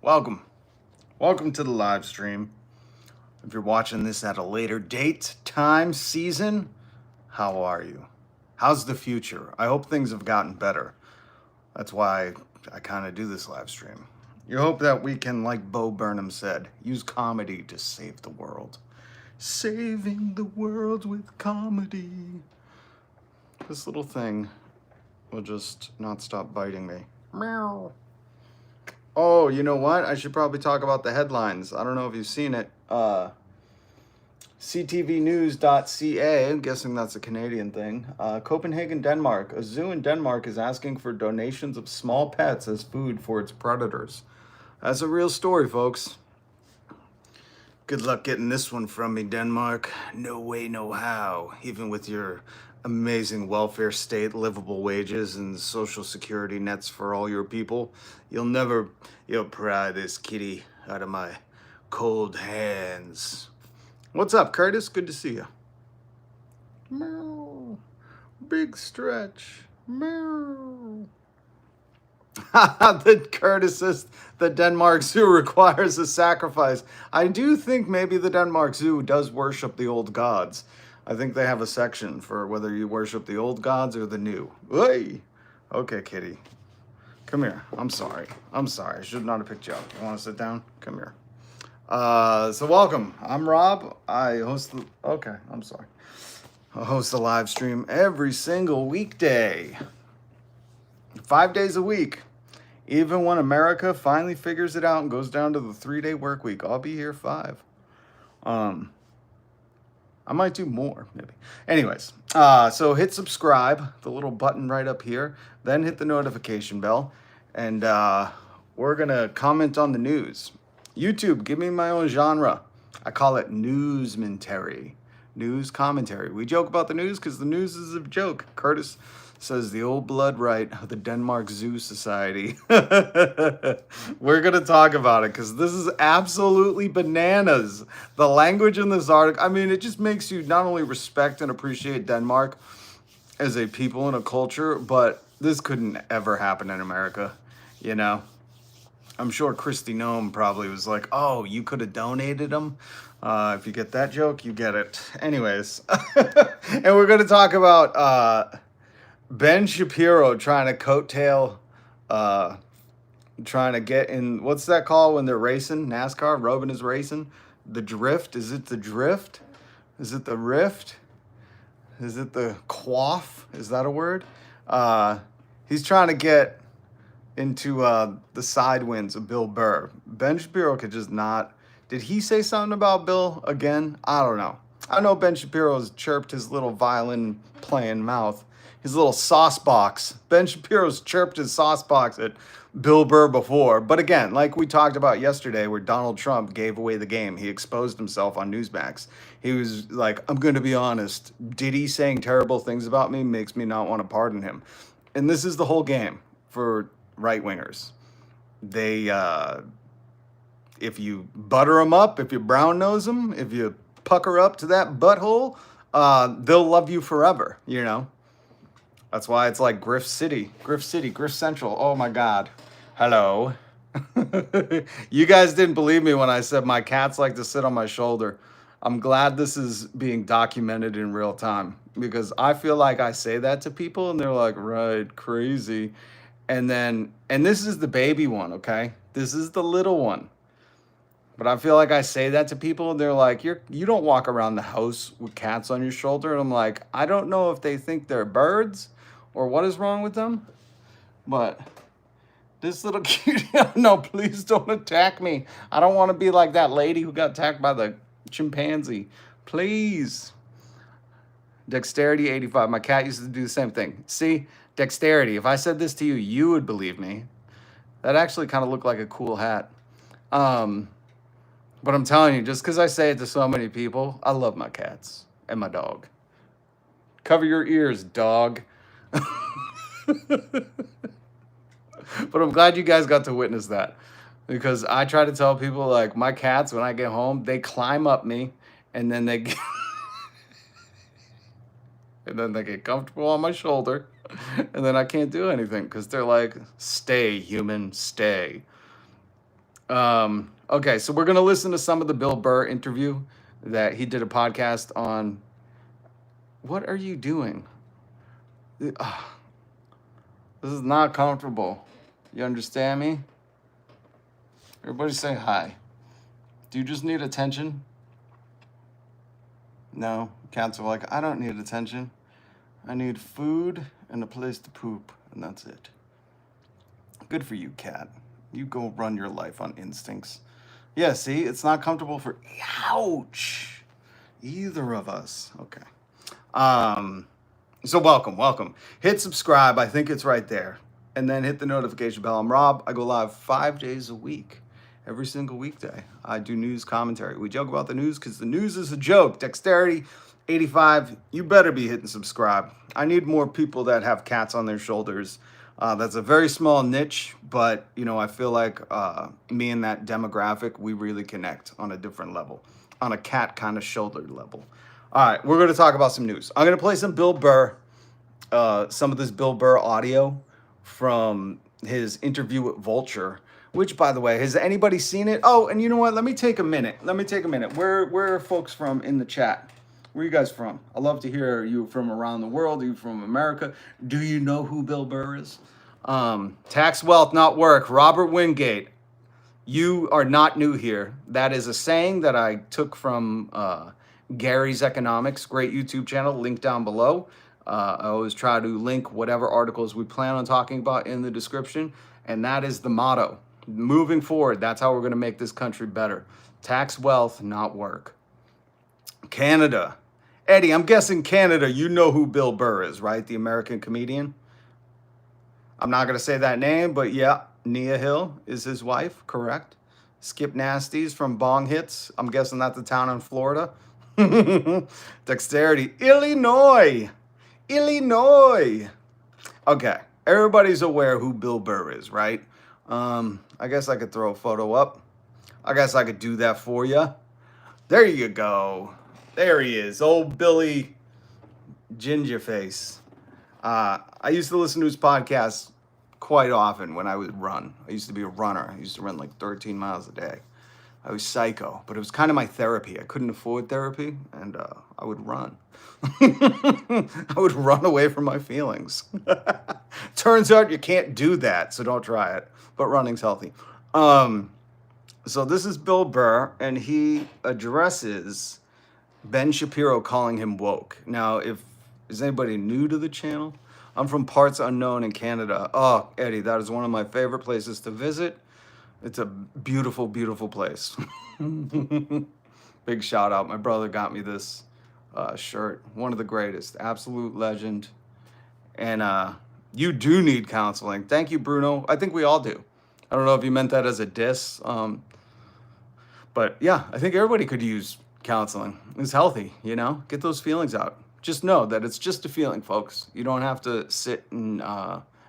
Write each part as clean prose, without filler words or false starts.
Welcome. Welcome to the live stream. If you're watching this at a later date, time, season, how are you? How's the future? I hope things have gotten better. That's why I kind of do this live stream. You hope that we can, like Bo Burnham said, use comedy to save the world. Saving the world with comedy. This little thing will just not stop biting me. Meow. Oh, you know what? I should probably talk about the headlines. I don't know if you've seen it. ctvnews.ca, I'm guessing that's a Canadian thing. Copenhagen, Denmark. A zoo in Denmark is asking for donations of small pets as food for its predators. That's a real story, folks. Good luck getting this one from me, Denmark. No way, no how. Even with your amazing welfare state, livable wages, and social security nets for all your people, you'll pry this kitty out of my cold hands. What's up, Curtis? Good to see you. Meow. Big stretch. Meow. The Curtis says the Denmark Zoo requires a sacrifice. I do think maybe the Denmark Zoo does worship the old gods. I think they have a section for whether you worship the old gods or the new. Hey! Okay, kitty. Come here. I'm sorry. I should not have picked you up. You want to sit down? Come here. So welcome. I'm Rob. I host the... Okay, I'm sorry. I host a live stream every single weekday. 5 days a week. Even when America finally figures it out and goes down to the 3-day work week, I'll be here 5. I might do more, maybe. Anyways, so hit subscribe, the little button right up here, then hit the notification bell, and we're going to comment on the news. YouTube, give me my own genre. I call it newsmentary, news commentary. We joke about the news because the news is a joke. Curtis says the old blood right of the Denmark Zoo Society. We're going to talk about it because this is absolutely bananas. The language in this article, I mean, it just makes you not only respect and appreciate Denmark as a people and a culture, but this couldn't ever happen in America, you know? I'm sure Kristi Noem probably was like, oh, you could have donated them? If you get that joke, you get it. Anyways, and we're going to talk about... Ben Shapiro trying to coattail, trying to get in, what's that called when they're racing? NASCAR, Rogan is racing. The drift, is it the drift? Is it the rift? Is it the quaff? Is that a word? He's trying to get into the side winds of Bill Burr. Ben Shapiro could just not, did he say something about Bill again? I don't know. I know Ben Shapiro's chirped his little violin playing mouth. His little sauce box. Ben Shapiro's chirped his sauce box at Bill Burr before. But again, like we talked about yesterday where Donald Trump gave away the game. He exposed himself on Newsmax. He was like, I'm going to be honest. Diddy saying terrible things about me makes me not want to pardon him. And this is the whole game for right-wingers. They, if you butter them up, if you brown nose them, if you pucker up to that butthole, they'll love you forever, you know? That's why it's like Griff Central. Oh my God. Hello. You guys didn't believe me when I said my cats like to sit on my shoulder. I'm glad this is being documented in real time because I feel like I say that to people and they're like, right, crazy. And this is the baby one, okay? This is the little one. But I feel like I say that to people and they're like, you don't walk around the house with cats on your shoulder. And I'm like, I don't know if they think they're birds or what is wrong with them. But this little cutie, no, please don't attack me. I don't want to be like that lady who got attacked by the chimpanzee. Please. Dexterity 85. My cat used to do the same thing. See, dexterity. If I said this to you, you would believe me. That actually kind of looked like a cool hat. But I'm telling you, just because I say it to so many people, I love my cats and my dog. Cover your ears, dog. But I'm glad you guys got to witness that. Because I try to tell people, like, my cats, when I get home, they climb up me, and then they get, and then they get comfortable on my shoulder, and then I can't do anything, because they're like, stay, human, stay. Okay, so we're going to listen to some of the Bill Burr interview that he did a podcast on. What are you doing? This is not comfortable. You understand me? Everybody say hi. Do you just need attention? No, cats are like, I don't need attention. I need food and a place to poop, and that's it. Good for you, cat. You go run your life on instincts. Yeah, see, it's not comfortable for, ouch, either of us. Okay. So welcome. Hit subscribe. I think it's right there. And then hit the notification bell. I'm Rob. I go live 5 days a week. Every single weekday. I do news commentary. We joke about the news because the news is a joke. Dexterity 85. You better be hitting subscribe. I need more people that have cats on their shoulders. That's a very small niche, but I feel like me and that demographic, we really connect on a different level, on a cat kind of shoulder level. All right, we're going to talk about some news. I'm going to play some Bill Burr, some of this Bill Burr audio from his interview with Vulture, which, by the way, has anybody seen it? Oh, and you know what? Let me take a minute. Where are folks from in the chat? Where are you guys from? I love to hear you from around the world. Are you from America? Do you know who Bill Burr is? Tax wealth, not work. Robert Wingate. You are not new here. That is a saying that I took from Gary's Economics, great YouTube channel, link down below. I always try to link whatever articles we plan on talking about in the description. And that is the motto. Moving forward, that's how we're going to make this country better. Tax wealth, not work. Canada. Eddie, I'm guessing Canada, you know who Bill Burr is, right? The American comedian. I'm not going to say that name, but yeah, Nia Hill is his wife, correct? Skip Nasty's from Bong Hits. I'm guessing that's a town in Florida. Dexterity. Illinois. Okay, everybody's aware who Bill Burr is, right? I guess I could throw a photo up. I guess I could do that for you. There you go. There he is, old Billy Gingerface. I used to listen to his podcast quite often when I would run. I used to be a runner. I used to run like 13 miles a day. I was psycho, but it was kind of my therapy. I couldn't afford therapy, and I would run. I would run away from my feelings. Turns out you can't do that, so don't try it. But running's healthy. So this is Bill Burr, and he addresses Ben Shapiro calling him woke. Now, is anybody new to the channel? I'm from parts unknown in Canada. Oh, Eddie, that is one of my favorite places to visit. It's a beautiful, beautiful place. Big shout out. My brother got me this shirt. One of the greatest. Absolute legend. And you do need counseling. Thank you, Bruno. I think we all do. I don't know if you meant that as a diss. But yeah, I think everybody could use counseling. It's healthy, Get those feelings out. Just know that it's just a feeling, folks. You don't have to sit and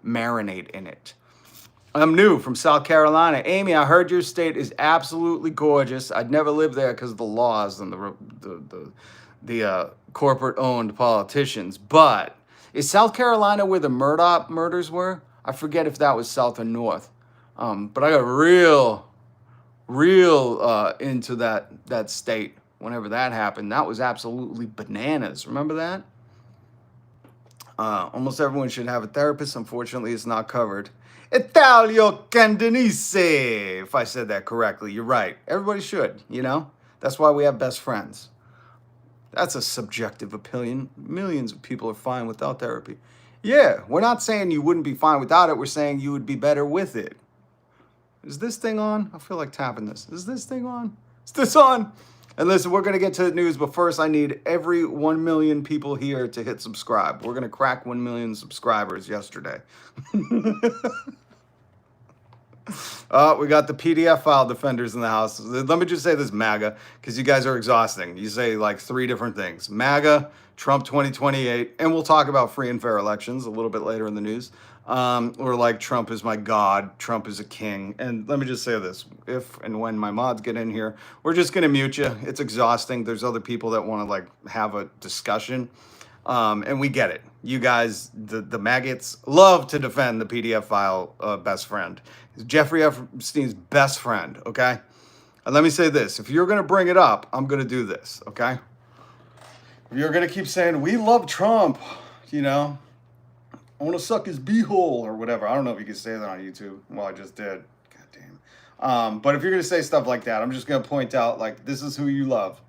marinate in it. I'm new from South Carolina. Amy, I heard your state is absolutely gorgeous. I'd never live there because of the laws and the corporate-owned politicians. But is South Carolina where the Murdoch murders were? I forget if that was South or North. But I got real into that state whenever that happened. That was absolutely bananas. Remember that? Almost everyone should have a therapist. Unfortunately, it's not covered. Italio Candenise, if I said that correctly. You're right. Everybody should, That's why we have best friends. That's a subjective opinion. Millions of people are fine without therapy. Yeah, we're not saying you wouldn't be fine without it. We're saying you would be better with it. Is this thing on? I feel like tapping this. Is this thing on? Is this on? And listen, we're going to get to the news, but first I need every 1 million people here to hit subscribe. We're going to crack 1 million subscribers yesterday. We got the PDF file defenders in the house. Let me just say this, MAGA, because you guys are exhausting. You say like 3 different things. MAGA, Trump 2028, and we'll talk about free and fair elections a little bit later in the news. Or like, Trump is my God, Trump is a king. And let me just say this, if and when my mods get in here, we're just going to mute you. It's exhausting. There's other people that want to like have a discussion. And we get it. You guys, the maggots, love to defend the PDF file best friend. Jeffrey Epstein's best friend, okay? And let me say this. If you're going to bring it up, I'm going to do this, okay? If you're going to keep saying, we love Trump, you know, I want to suck his beehole or whatever. I don't know if you can say that on YouTube. Well, I just did. God damn. But if you're going to say stuff like that, I'm just going to point out, like, this is who you love,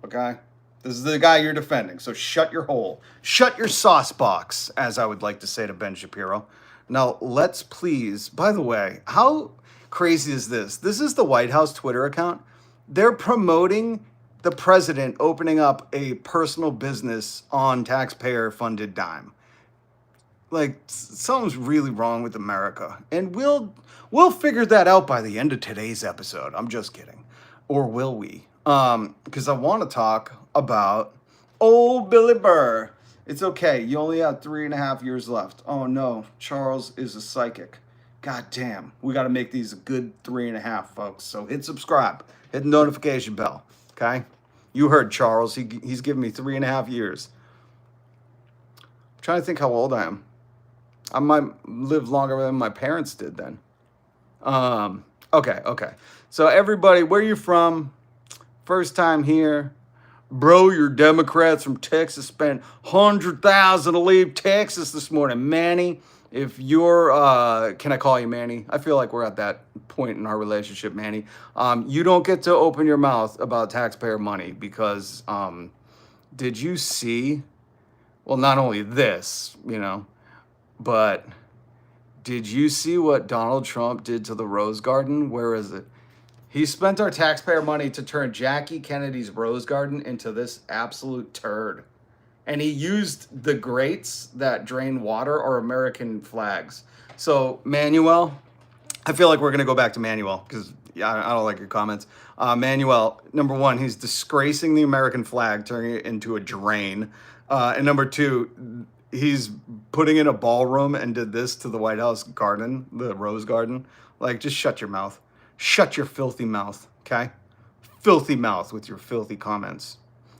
okay? This is the guy you're defending. So shut your hole. Shut your sauce box, as I would like to say to Ben Shapiro. Now, let's please, by the way, how crazy is this? This is the White House Twitter account. They're promoting the president opening up a personal business on taxpayer-funded dime. Like, something's really wrong with America. And we'll figure that out by the end of today's episode. I'm just kidding. Or will we? Because I want to talk about old Billy Burr. It's okay. You only have 3.5 years left. Oh no, Charles is a psychic. God damn. We got to make these a good 3.5, folks. So hit subscribe. Hit the notification bell. Okay? You heard Charles. He's giving me 3.5 years. I'm trying to think how old I am. I might live longer than my parents did then. Okay. So everybody, where you from? First time here. Bro, your Democrats from Texas spent $100,000 to leave Texas this morning. Manny, if you're, can I call you Manny? I feel like we're at that point in our relationship, Manny. You don't get to open your mouth about taxpayer money because, did you see, well, not only this, you know, but did you see what Donald Trump did to the Rose Garden? Where is it? He spent our taxpayer money to turn Jackie Kennedy's Rose Garden into this absolute turd. And he used the grates that drain water or American flags. So, Manuel, I feel like we're going to go back to Manuel because I don't like your comments. Manuel, number one, he's disgracing the American flag, turning it into a drain. And number two, he's putting in a ballroom and did this to the White House garden, the Rose Garden. Like, just shut your mouth. Shut your filthy mouth, okay? Filthy mouth with your filthy comments.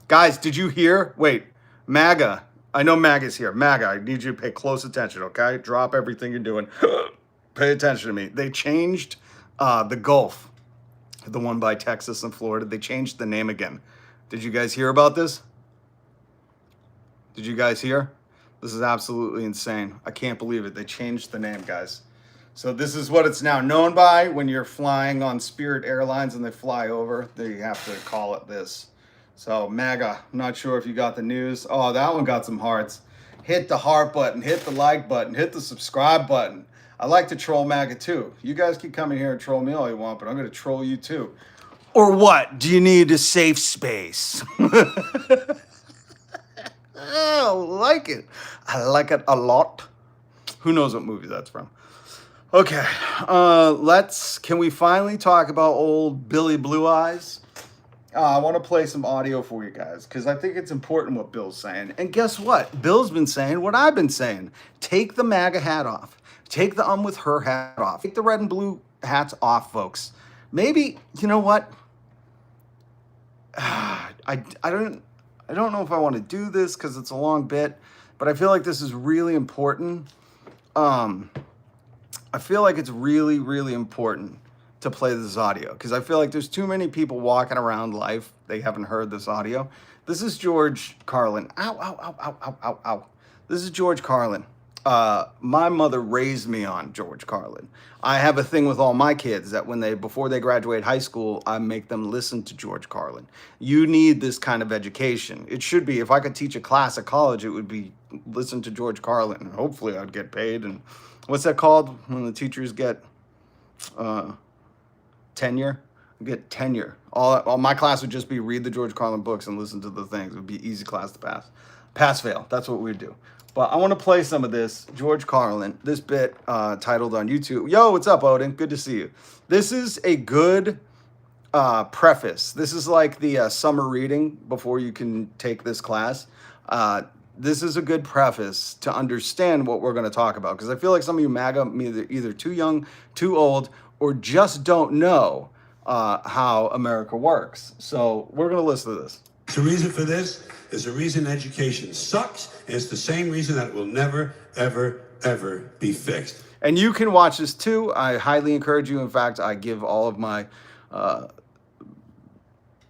Guys, did you hear? Wait, MAGA. I know MAGA's here. MAGA, I need you to pay close attention, okay? Drop everything you're doing. Pay attention to me. They changed the Gulf, the one by Texas and Florida. They changed the name again. Did you guys hear about this? Did you guys hear? This is absolutely insane. I can't believe it. They changed the name, guys. So this is what it's now known by when you're flying on Spirit Airlines and they fly over. They have to call it this. So MAGA, I'm not sure if you got the news. Oh, that one got some hearts. Hit the heart button, hit the like button, hit the subscribe button. I like to troll MAGA too. You guys keep coming here and troll me all you want, but I'm going to troll you too. Or what? Do you need a safe space? I like it. I like it a lot. Who knows what movie that's from? Okay, can we finally talk about old Billy Blue Eyes? I want to play some audio for you guys because I think it's important what Bill's saying. And guess what? Bill's been saying what I've been saying. Take the MAGA hat off. Take the with her hat off. Take the red and blue hats off, folks. Maybe, you know what? I don't know if I want to do this because it's a long bit, but I feel like this is really important. I feel like it's really, really important to play this audio because I feel like there's too many people walking around life. They haven't heard this audio. This is George Carlin. Ow. This is George Carlin. My mother raised me on George Carlin. I have a thing with all my kids that before they graduate high school, I make them listen to George Carlin. You need this kind of education. It should be, if I could teach a class at college, it would be listen to George Carlin. Hopefully I'd get paid. And what's that called when the teachers get tenure? Get tenure. All my class would just be read the George Carlin books and listen to the things. It would be easy class to pass. Pass, fail. That's what we'd do. But I want to play some of this George Carlin, this bit titled on YouTube. Yo, what's up, Odin? Good to see you. This is a good preface. This is like the summer reading before you can take this class. This is a good preface to understand what we're going to talk about. Because I feel like some of you MAGA either too young, too old, or just don't know how America works. So we're going to listen to this. The reason for this There's a reason education sucks, and it's the same reason that it will never, ever, ever be fixed. And you can watch this too. I highly encourage you. In fact, I give all of my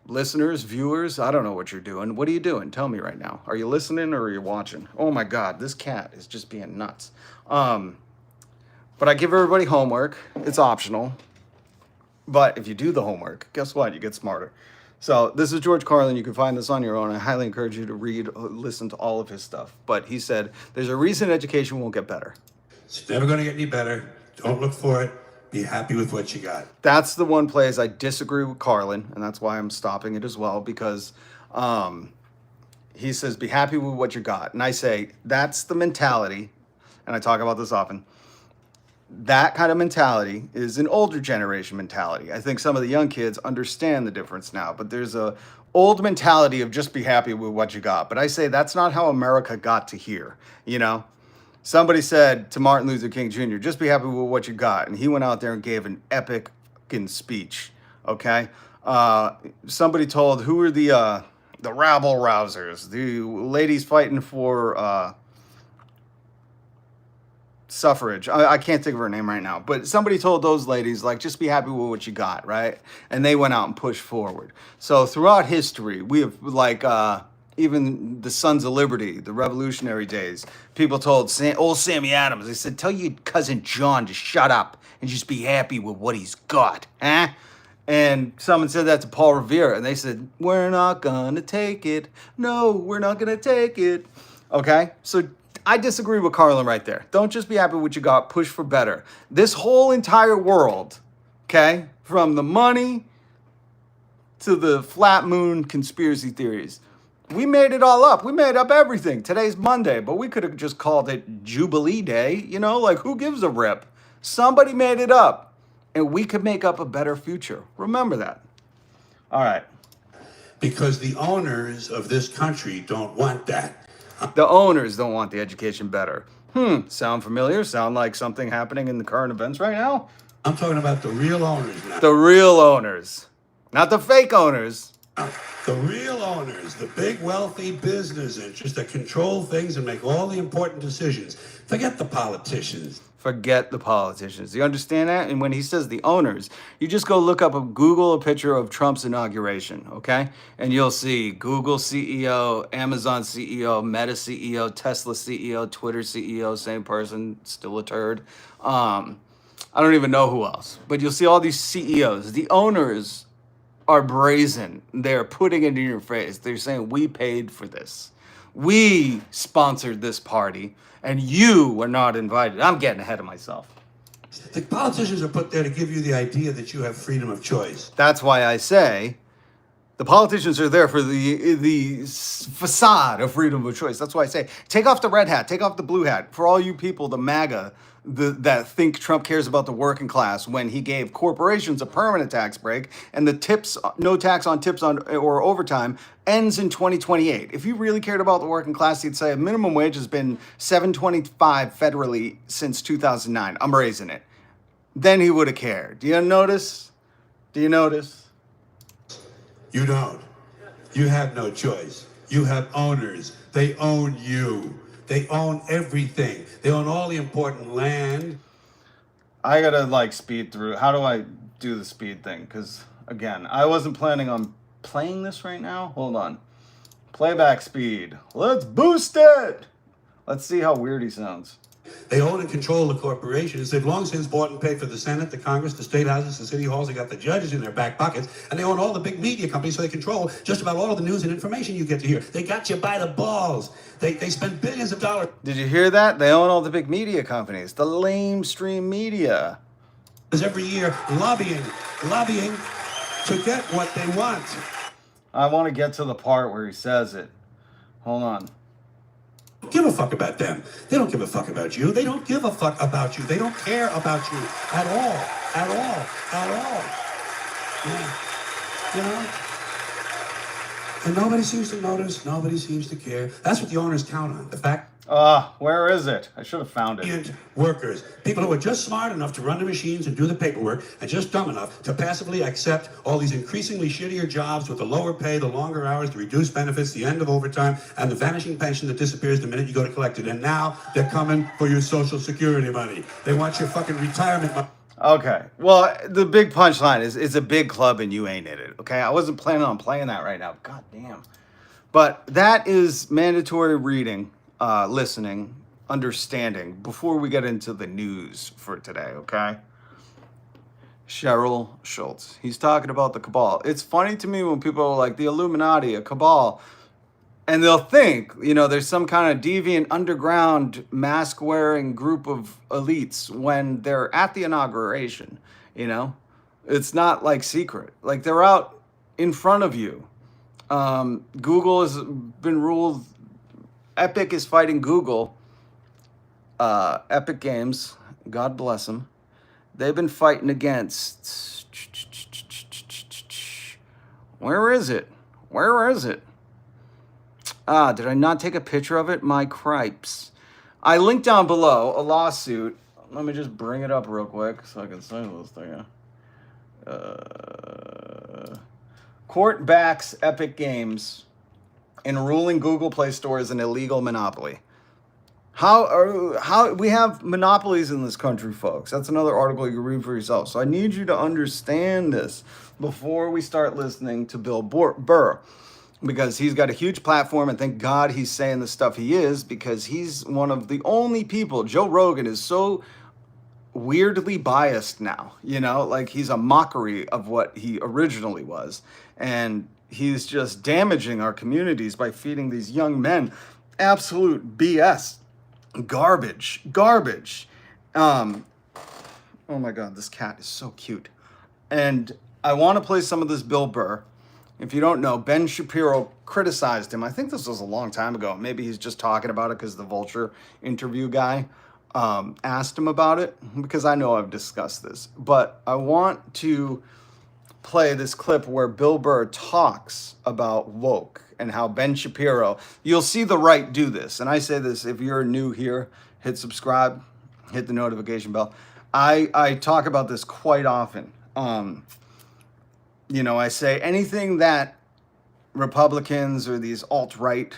listeners, viewers, I don't know what you're doing. What are you doing? Tell me right now. Are you listening or are you watching? Oh my God, this cat is just being nuts. But I give everybody homework. It's optional. But if you do the homework, guess what? You get smarter. So this is George Carlin. You can find this on your own. I highly encourage you to read, listen to all of his stuff. But he said, there's a reason education won't get better. It's never going to get any better. Don't look for it. Be happy with what you got. That's the one place I disagree with Carlin, and that's why I'm stopping it as well, because he says, be happy with what you got. And I say, that's the mentality, and I talk about this often. That kind of mentality is an older generation mentality. I think some of the young kids understand the difference now, but there's a old mentality of just be happy with what you got. But I say that's not how America got to here, you know? Somebody said to Martin Luther King Jr., just be happy with what you got. And he went out there and gave an epic fucking speech, okay? Somebody told, who are the rabble rousers? The ladies fighting for suffrage. I can't think of her name right now, but somebody told those ladies, like, just be happy with what you got, right? And they went out and pushed forward. So throughout history, we have, like, even the Sons of Liberty, the Revolutionary days, people told old Sammy Adams, they said, tell your cousin John to shut up and just be happy with what he's got, huh? And someone said that to Paul Revere, and they said, we're not gonna take it. No, we're not gonna take it. Okay? So I disagree with Carlin right there. Don't just be happy with what you got, push for better. This whole entire world, okay, from the money to the flat moon conspiracy theories, we made it all up. We made up everything. Today's Monday, but we could have just called it Jubilee Day. You know, like, who gives a rip? Somebody made it up, and we could make up a better future. Remember that. All right. Because the owners of this country don't want that. The owners don't want the education better. Sound familiar? Sound like something happening in the current events right now? I'm talking about the real owners now. The real owners. Not the fake owners. The real owners, the big wealthy business interests that control things and make all the important decisions. Forget the politicians. Forget the politicians. You understand that? And when he says the owners, you just go look up, Google a picture of Trump's inauguration, okay? And you'll see Google CEO, Amazon CEO, Meta CEO, Tesla CEO, Twitter CEO, same person, still a turd. I don't even know who else. But you'll see all these CEOs. The owners are brazen. They're putting it in your face. They're saying, we paid for this. We sponsored this party, and you were not invited. I'm getting ahead of myself. The politicians are put there to give you the idea that you have freedom of choice. That's why I say the politicians are there for the facade of freedom of choice. That's why I say, take off the red hat, take off the blue hat. For all you people, the MAGA, that think Trump cares about the working class, when he gave corporations a permanent tax break and the tips, no tax on tips on or overtime, ends in 2028. If you really cared about the working class, he'd say a minimum wage has been $7.25 federally since 2009. I'm raising it. Then he would have cared. Do you notice? Do you notice? You don't. You have no choice. You have owners. They own you. They own everything. They own all the important land. I gotta like speed through. How do I do the speed thing? Because again, I wasn't planning on playing this right now. Hold on. Playback speed. Let's boost it. Let's see how weird he sounds. They own and control the corporations. They've long since bought and paid for the Senate, the Congress, the state houses, the city halls. They got the judges in their back pockets. And they own all the big media companies, so they control just about all of the news and information you get to hear. They got you by the balls. They spend billions of dollars. Did you hear that? They own all the big media companies. The lamestream media. Every year lobbying to get what they want. I want to get to the part where he says it. Hold on. Give a fuck about them. They don't give a fuck about you. They don't give a fuck about you. They don't care about you at all. At all. At all. Yeah. You know? And nobody seems to notice. Nobody seems to care. That's what the owners count on. The fact. Where is it? I should have found it. brilliant workers, people who are just smart enough to run the machines and do the paperwork, and just dumb enough to passively accept all these increasingly shittier jobs with the lower pay, the longer hours, the reduced benefits, the end of overtime, and the vanishing pension that disappears the minute you go to collect it. And now they're coming for your Social Security money. They want your fucking retirement money. Okay. Well, the big punchline is it's a big club and you ain't in it. Okay. I wasn't planning on playing that right now. God damn. But that is mandatory reading, listening, understanding before we get into the news for today. Okay. Cheryl Schultz. He's talking about the cabal. It's funny to me when people are like the Illuminati, a cabal. And they'll think, there's some kind of deviant underground mask wearing group of elites when they're at the inauguration, It's not like secret. Like they're out in front of you. Google has been ruled, Epic is fighting Google. Epic Games, God bless them. They've been fighting against, where is it? Did I not take a picture of it? My cripes. I linked down below a lawsuit. Let me just bring it up real quick so I can say this thing. Court backs Epic Games in ruling Google Play Store is an illegal monopoly. How we have monopolies in this country, folks. That's another article you can read for yourself. So I need you to understand this before we start listening to Bill Burr. Because he's got a huge platform, and thank God he's saying the stuff he is, because he's one of the only people. Joe Rogan is so weirdly biased now, like he's a mockery of what he originally was. And he's just damaging our communities by feeding these young men absolute BS. Garbage. Oh my God, this cat is so cute. And I want to play some of this Bill Burr. If you don't know, Ben Shapiro criticized him. I think this was a long time ago. Maybe he's just talking about it because the Vulture interview guy asked him about it, because I know I've discussed this. But I want to play this clip where Bill Burr talks about woke and how Ben Shapiro, you'll see the right do this. And I say this, if you're new here, hit subscribe, hit the notification bell. I talk about this quite often. I say anything that Republicans or these alt-right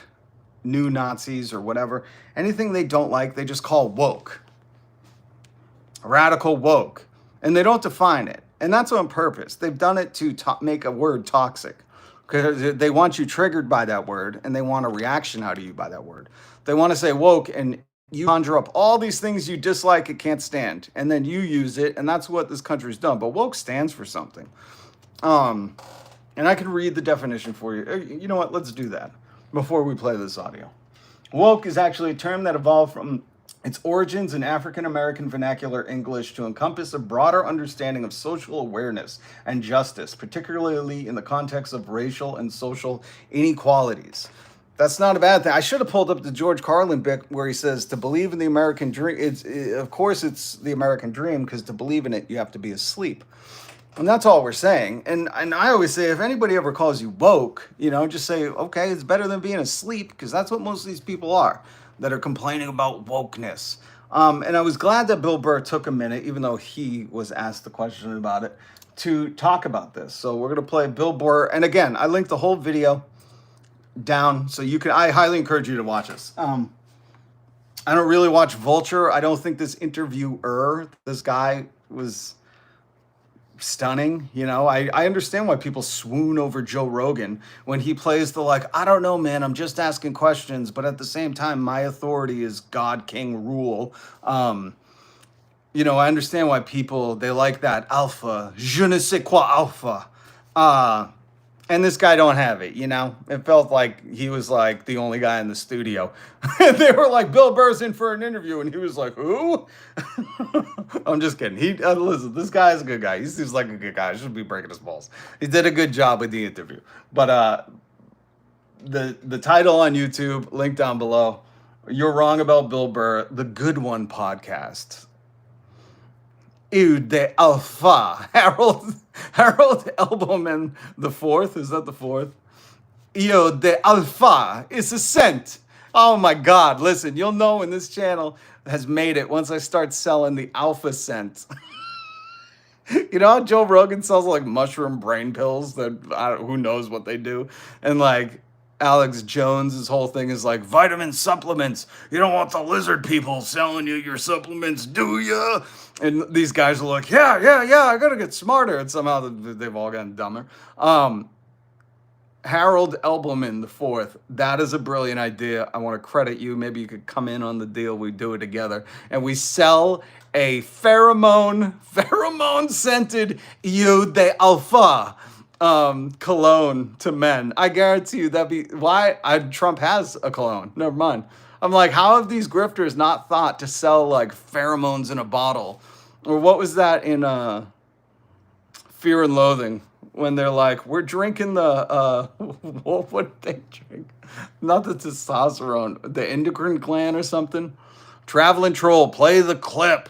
new Nazis or whatever, anything they don't like, they just call woke. Radical woke. And they don't define it. And that's on purpose. They've done it to make a word toxic. Because they want you triggered by that word, and they want a reaction out of you by that word. They want to say woke, and you conjure up all these things you dislike and can't stand. And then you use it, and that's what this country's done. But woke stands for something. And I can read the definition for you. You know what? Let's do that before we play this audio. Woke is actually a term that evolved from its origins in African American vernacular English to encompass a broader understanding of social awareness and justice, particularly in the context of racial and social inequalities. That's not a bad thing. I should have pulled up the George Carlin bit where he says to believe in the American dream. Of course, it's the American dream, because to believe in it, you have to be asleep. And that's all we're saying. And I always say, if anybody ever calls you woke, just say, okay, it's better than being asleep, because that's what most of these people are that are complaining about wokeness. And I was glad that Bill Burr took a minute, even though he was asked the question about it, to talk about this. So we're going to play Bill Burr. And again, I linked the whole video down, so I highly encourage you to watch this. I don't really watch Vulture. I don't think this interviewer, this guy, was stunning. I understand why people swoon over Joe Rogan when he plays the I don't know, man, I'm just asking questions, but at the same time, my authority is God, King, rule. I understand why people, they like that alpha, je ne sais quoi alpha. And this guy don't have it, It felt like he was the only guy in the studio. They were like, Bill Burr's in for an interview, and he was like, who? I'm just kidding. Listen, this guy is a good guy. He seems like a good guy. I shouldn't be breaking his balls. He did a good job with the interview. But the title on YouTube, link down below. You're wrong about Bill Burr, the Good One podcast. Eau de Alpha, Harold Elbowman the fourth. Is that the fourth? Eau de Alpha is a scent Oh my God. Listen, you'll know when this channel has made it once I start selling the alpha scent. You know how Joe Rogan sells like mushroom brain pills that who knows what they do? And like Alex Jones' whole thing is like vitamin supplements. You don't want the lizard people selling you your supplements, do ya? And these guys are like, yeah, yeah, yeah, I gotta get smarter. And somehow they've all gotten dumber. Harold Elbelman the fourth. That is a brilliant idea. I want to credit you. Maybe you could come in on the deal. We do it together, and we sell a pheromone scented eau de alpha cologne to men. I guarantee you that'd be why Trump has a cologne. Never mind. I'm like, how have these grifters not thought to sell like pheromones in a bottle? Or what was that in Fear and Loathing? When they're like, we're drinking the, what did they drink? Not the testosterone, the endocrine gland or something. Traveling Troll, play the clip.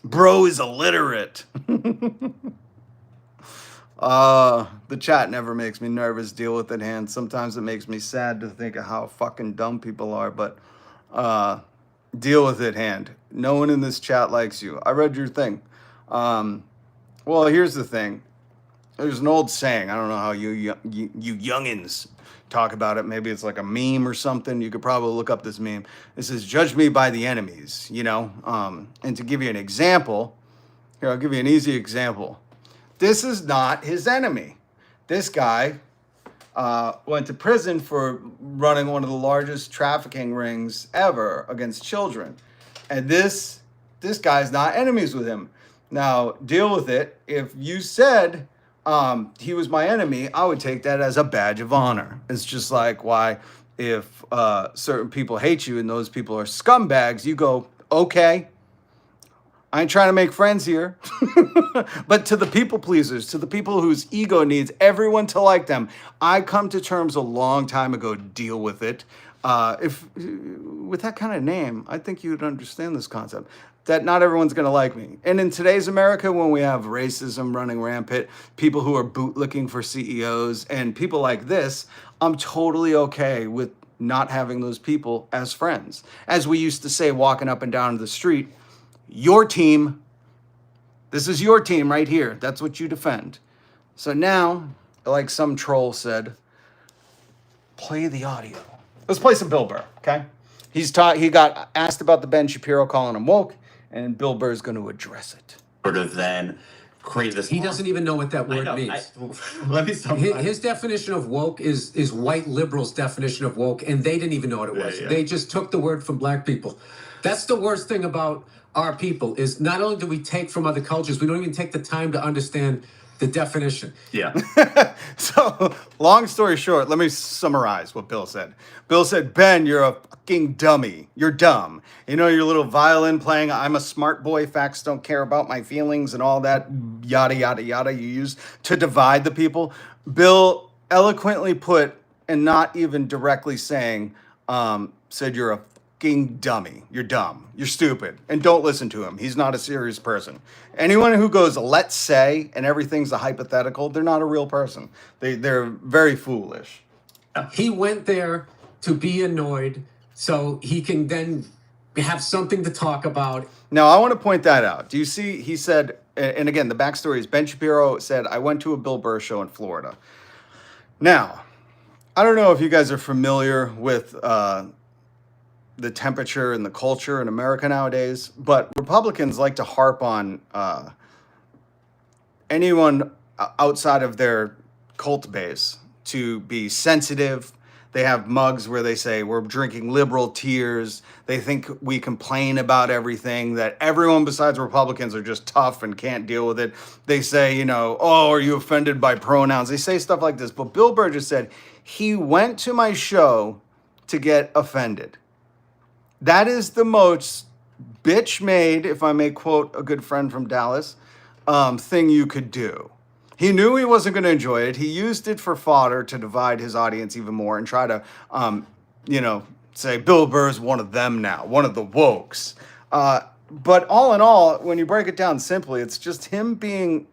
Bro is illiterate. The chat never makes me nervous. Deal with it, hand. Sometimes it makes me sad to think of how fucking dumb people are, but deal with it, hand. No one in this chat likes you. I read your thing. Well, here's the thing. There's an old saying. I don't know how you youngins talk about it. Maybe it's like a meme or something. You could probably look up this meme. It says, judge me by the enemies, you know? And to give you an example, here, I'll give you an easy example. This is not his enemy. This guy went to prison for running one of the largest trafficking rings ever against children. And this guy's not enemies with him. Now, deal with it. If you said he was my enemy, I would take that as a badge of honor. It's just like why if certain people hate you and those people are scumbags, you go, okay, I ain't trying to make friends here. But to the people pleasers, to the people whose ego needs everyone to like them, I come to terms a long time ago, deal with it. If with that kind of name, I think you'd understand this concept. That not everyone's going to like me. And in today's America, when we have racism running rampant, people who are bootlicking for CEOs, and people like this, I'm totally okay with not having those people as friends. As we used to say, walking up and down the street, your team, this is your team right here. That's what you defend. So now, like some troll said, play the audio. Let's play some Bill Burr, okay? He got asked about the Ben Shapiro calling him woke, and Bill Burr is going to address it. Sort of then create this. He doesn't even know what that word means. Let me summarize. His definition of woke is white liberals' definition of woke, and they didn't even know what it was. Yeah. They just took the word from black people. That's the worst thing about our people is not only do we take from other cultures, we don't even take the time to understand the definition. Yeah. So, long story short, let me summarize what Bill said. Bill said, Ben, you're a fucking dummy. You're dumb. You know, your little violin playing, I'm a smart boy, facts don't care about my feelings, and all that yada, yada, yada you use to divide the people. Bill eloquently put, and not even directly saying, said you're a fucking dummy. You're dumb. You're stupid. And don't listen to him. He's not a serious person. Anyone who goes, let's say, and everything's a hypothetical, they're not a real person. They're very foolish. He went there to be annoyed so he can then have something to talk about. Now, I want to point that out. Do you see, he said, and again, the backstory is Ben Shapiro said, I went to a Bill Burr show in Florida. Now, I don't know if you guys are familiar with the temperature and the culture in America nowadays, but Republicans like to harp on anyone outside of their cult base to be sensitive. They have mugs where they say, we're drinking liberal tears. They think we complain about everything, that everyone besides Republicans are just tough and can't deal with it. They say, you know, oh, are you offended by pronouns? They say stuff like this. But Bill Burr just said, he went to my show to get offended. That is the most bitch-made, if I may quote a good friend from Dallas, thing you could do. He knew he wasn't going to enjoy it. He used it for fodder to divide his audience even more and try to, say Bill Burr's one of them now, one of the wokes. But all in all, when you break it down simply, it's just him being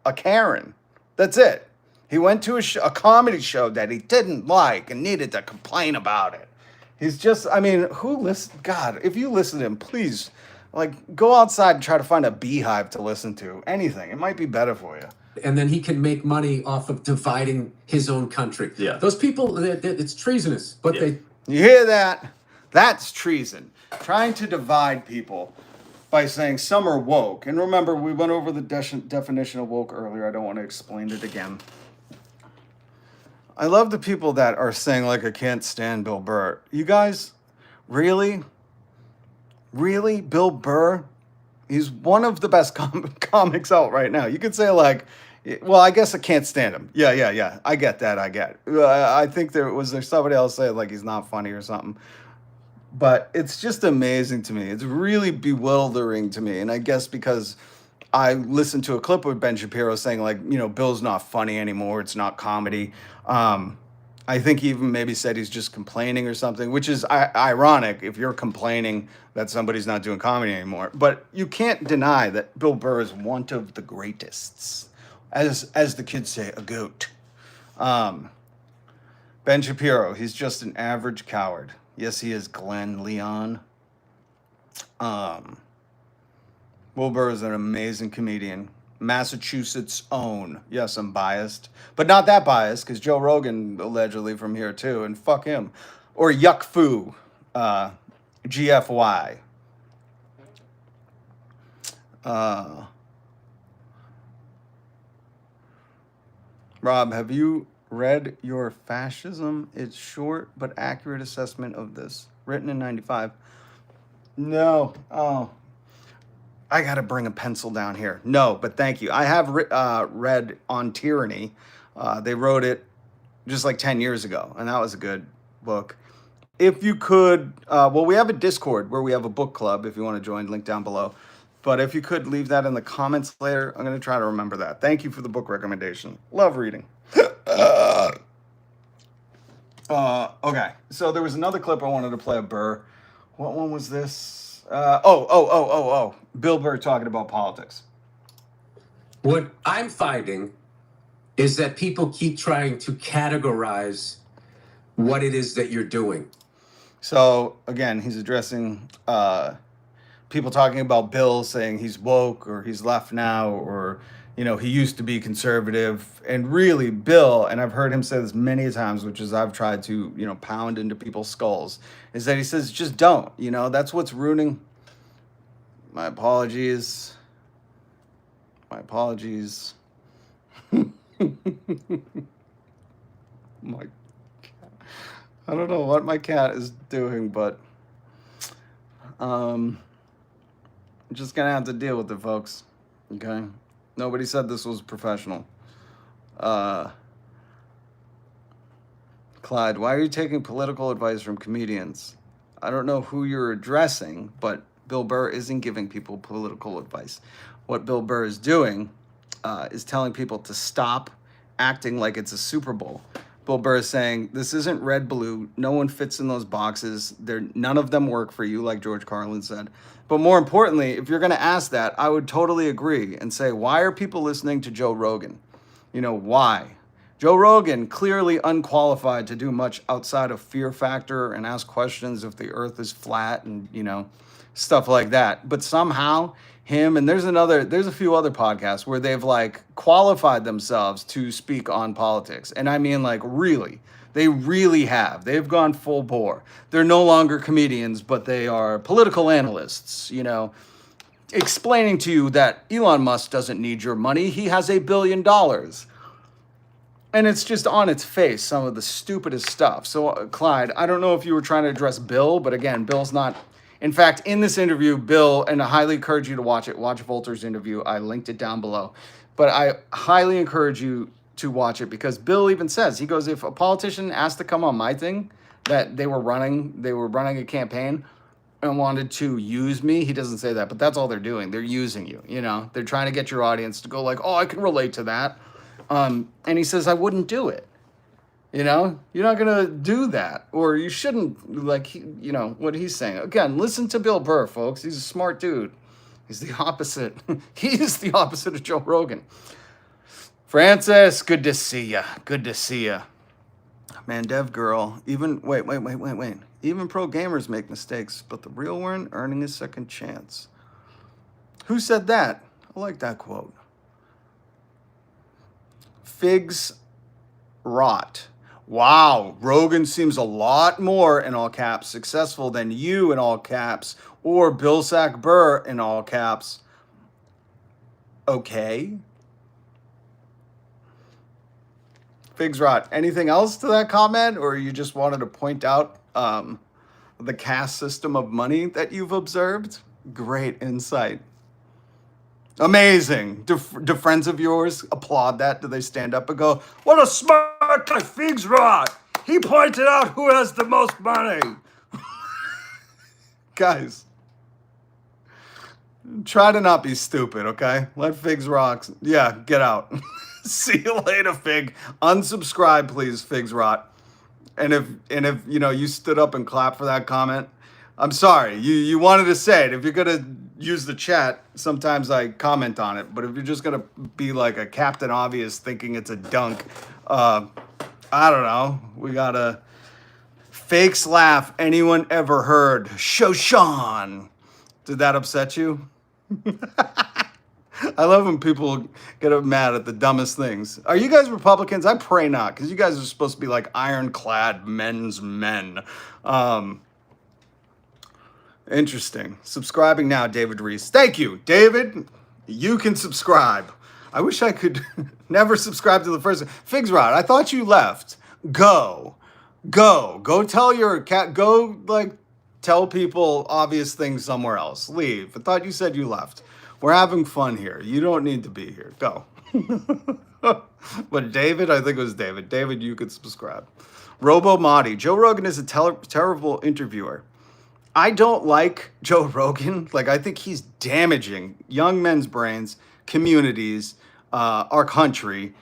a Karen. That's it. He went to a comedy show that he didn't like and needed to complain about it. He's just, I mean, who listen? God, if you listen to him, please, like, go outside and try to find a beehive to listen to. Anything. It might be better for you. And then he can make money off of dividing his own country. Yeah. Those people, it's treasonous, but they... You hear that? That's treason. Trying to divide people by saying some are woke. And remember, we went over the definition of woke earlier. I don't want to explain it again. I love the people that are saying, like, I can't stand Bill Burr. You guys, really? Really? Bill Burr? He's one of the best comics out right now. You could say, like, well, I guess I can't stand him. Yeah. I get that. I think there's somebody else saying, like, he's not funny or something. But it's just amazing to me. It's really bewildering to me. And I guess because I listened to a clip with Ben Shapiro saying, like, you know, Bill's not funny anymore. It's not comedy. I think he even maybe said he's just complaining or something, which is ironic if you're complaining that somebody's not doing comedy anymore. But you can't deny that Bill Burr is one of the greatest. As the kids say, a goat. Ben Shapiro, he's just an average coward. Yes, he is Glenn Leon. Will Burr is an amazing comedian. Massachusetts' own. Yes, I'm biased. But not that biased, because Joe Rogan allegedly from here too, and fuck him. Or Yuck Fu, GFY. Rob, have you read Your Fascism? It's short but accurate assessment of this. Written in 95. No. Oh. I got to bring a pencil down here. No, but thank you. I have read On Tyranny. They wrote it just like 10 years ago, and that was a good book. If you could, well, we have a Discord where we have a book club if you want to join, link down below. But if you could leave that in the comments later, I'm going to try to remember that. Thank you for the book recommendation. Love reading. Okay, so there was another clip I wanted to play of Burr. What one was this? Bill Burr talking about politics. What I'm finding is that people keep trying to categorize what it is that you're doing. So, again, he's addressing people talking about Bill saying he's woke or he's left now or, you know, he used to be conservative. And really, Bill, and I've heard him say this many times, which is I've tried to, you know, pound into people's skulls, is that he says, just don't. You know, that's what's ruining. My apologies. My apologies. My cat. I don't know what my cat is doing, but I'm just gonna have to deal with it, folks. Okay? Nobody said this was professional. Clyde, why are you taking political advice from comedians? I don't know who you're addressing, but Bill Burr isn't giving people political advice. What Bill Burr is doing is telling people to stop acting like it's a Super Bowl. Bill Burr is saying, this isn't red, blue. No one fits in those boxes. None of them work for you, like George Carlin said. But more importantly, if you're going to ask that, I would totally agree and say, why are people listening to Joe Rogan? You know, why? Joe Rogan, clearly unqualified to do much outside of fear factor and ask questions if the earth is flat and, you know, stuff like that. But somehow him, and there's a few other podcasts where they've like qualified themselves to speak on politics. And I mean, like, really, they really have. They've gone full bore. They're no longer comedians, but they are political analysts, you know, explaining to you that Elon Musk doesn't need your money. He has $1 billion. And it's just on its face, some of the stupidest stuff. So, Clyde, I don't know if you were trying to address Bill, but again, Bill's not. In fact, in this interview, Bill, and I highly encourage you to watch it. Watch Vulture's interview. I linked it down below. But I highly encourage you to watch it because Bill even says, he goes, if a politician asked to come on my thing, that they were running a campaign and wanted to use me, he doesn't say that, but that's all they're doing. They're using you, you know. They're trying to get your audience to go like, oh, I can relate to that. And he says, I wouldn't do it. You know, you're not going to do that, or you shouldn't, like, you know, what he's saying. Again, listen to Bill Burr, folks. He's a smart dude. He's the opposite. He is the opposite of Joe Rogan. Francis, good to see ya. Good to see ya. Man, Dev Girl, even, wait. Even pro gamers make mistakes, but the real one earning a second chance. Who said that? I like that quote. Figs rot. Wow, Rogan seems a lot more, in all caps, successful than you, in all caps, or Bill Sack Burr, in all caps. Okay. Figs rot. Anything else to that comment, or you just wanted to point out the caste system of money that you've observed? Great insight. Amazing. Do friends of yours applaud that? Do they stand up and go, "What a smart guy, Figs rot. He pointed out who has the most money." Guys, try to not be stupid, okay? Let Figs rock. Yeah, get out. See you later, Fig. Unsubscribe, please, Figs rot. And if you stood up and clapped for that comment, I'm sorry. You wanted to say it. If you're gonna use the chat, sometimes I comment on it. But if you're just gonna be like a Captain Obvious thinking it's a dunk, I don't know. We got a fakes laugh anyone ever heard. Shoshan. Did that upset you? I love when people get mad at the dumbest things. Are you guys Republicans? I pray not, because you guys are supposed to be like ironclad men's men. Interesting. Subscribing now, David Reese. Thank you, David. You can subscribe. I wish I could never subscribe to the first. Figs rot. I thought you left. Go tell your cat. Go tell people obvious things somewhere else. Leave. I thought you said you left. We're having fun here. You don't need to be here. Go. But David, I think it was David. David, you could subscribe. Robo Madi. Joe Rogan is a terrible interviewer. I don't like Joe Rogan. I think he's damaging young men's brains, communities, our country.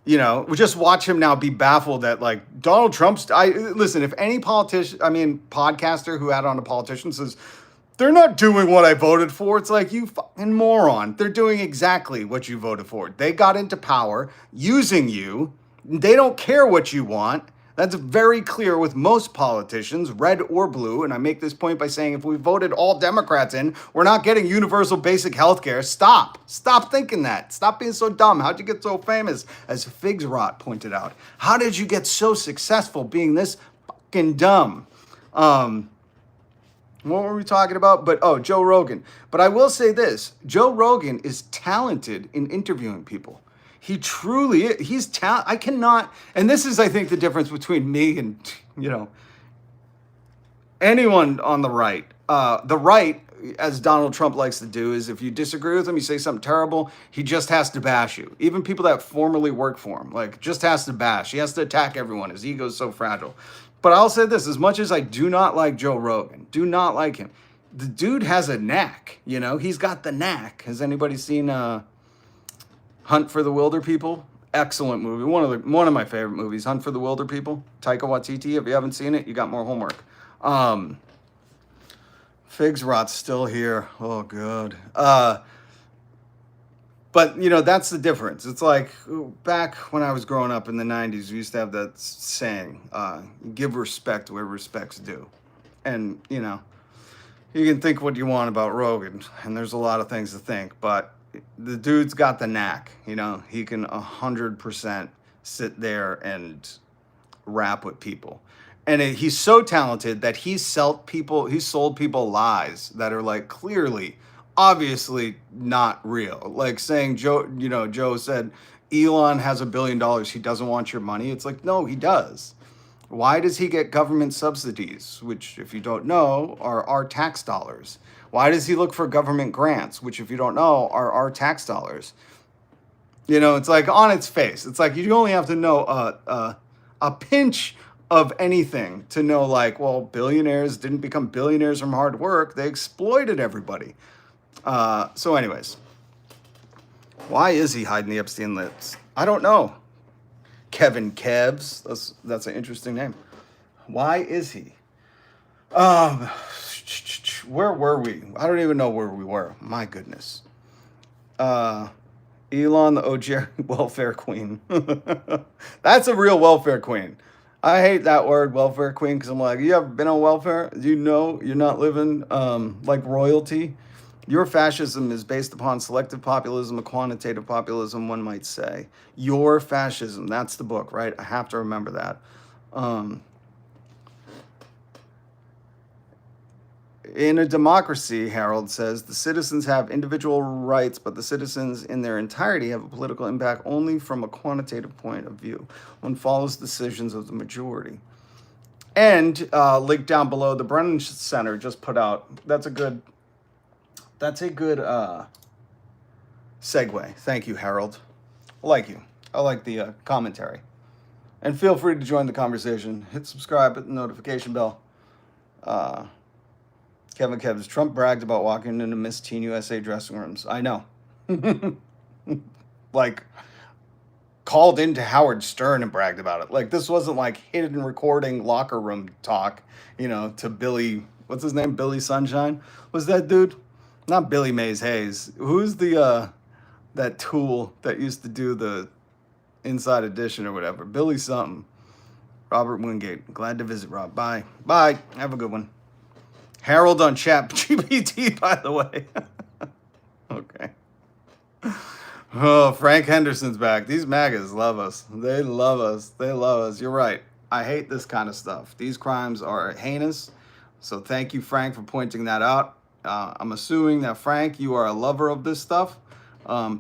We just watch him now be baffled that Donald Trump's. Listen, if any podcaster who had on a politician says, "They're not doing what I voted for," it's like, you fucking moron. They're doing exactly what you voted for. They got into power using you. They don't care what you want. That's very clear with most politicians, red or blue. And I make this point by saying if we voted all Democrats in, we're not getting universal basic health care. Stop thinking that. Stop being so dumb. How'd you get so famous? As Figs Rot pointed out. How did you get so successful being this fucking dumb? What were we talking about? Joe Rogan. But I will say this. Joe Rogan is talented in interviewing people. He truly is. He's talented. I cannot, and this is, I think, the difference between me and, anyone on the right. The right, as Donald Trump likes to do, is if you disagree with him, you say something terrible, he just has to bash you. Even people that formerly work for him, just has to bash. He has to attack everyone. His ego is so fragile. But I'll say this, as much as I do not like Joe Rogan, do not like him, the dude has a knack, he's got the knack. Has anybody seen Hunt for the Wilder People? Excellent movie. One of my favorite movies, Hunt for the Wilder People. Taika Waititi. If you haven't seen it, you got more homework. Figs Rot's still here. Oh, good. But, that's the difference. It's like back when I was growing up in the 90s, we used to have that saying, give respect where respect's due. And, you can think what you want about Rogan, and there's a lot of things to think, but the dude's got the knack. He can 100% sit there and rap with people. And he's so talented that he sold people lies that are clearly, obviously not real. Saying Joe said Elon has $1 billion. He doesn't want your money. It's no, he does. Why does he get government subsidies, which, if you don't know, are our tax dollars? Why does he look for government grants, which, if you don't know, are our tax dollars? It's on its face. It's you only have to know a pinch of anything to know, billionaires didn't become billionaires from hard work. They exploited everybody. So anyways, why is he hiding the Epstein lips? I don't know. Kevin Kevs. That's an interesting name. Why is he? Where were we? I don't even know where we were. My goodness. Elon, the O'Jerry welfare queen. That's a real welfare queen. I hate that word, welfare queen, because I'm like, you ever been on welfare? You know you're not living like royalty. Your fascism is based upon selective populism, a quantitative populism, one might say. Your fascism, that's the book, right? I have to remember that. In a democracy, Harold says, the citizens have individual rights, but the citizens in their entirety have a political impact only from a quantitative point of view. One follows decisions of the majority. And link down below, the Brennan Center just put out, that's a good segue. Thank you, Harold. I like you. I like the commentary. And feel free to join the conversation. Hit subscribe, hit the notification bell. Kevin Kevs, Trump bragged about walking into Miss Teen USA dressing rooms. I know. Like, called into Howard Stern and bragged about it. Like, this wasn't like hidden recording locker room talk, you know, to Billy, what's his name? Billy Sunshine? Was that dude? Not Billy Mays Hayes. Who's the, that tool that used to do the Inside Edition or whatever? Billy something. Robert Wingate. Glad to visit, Rob. Bye. Bye. Have a good one. Harold on Chat GPT, by the way. Okay. Oh, Frank Henderson's back. These MAGAs love us. They love us. They love us. You're right. I hate this kind of stuff. These crimes are heinous. So thank you, Frank, for pointing that out. I'm assuming that, Frank, you are a lover of this stuff.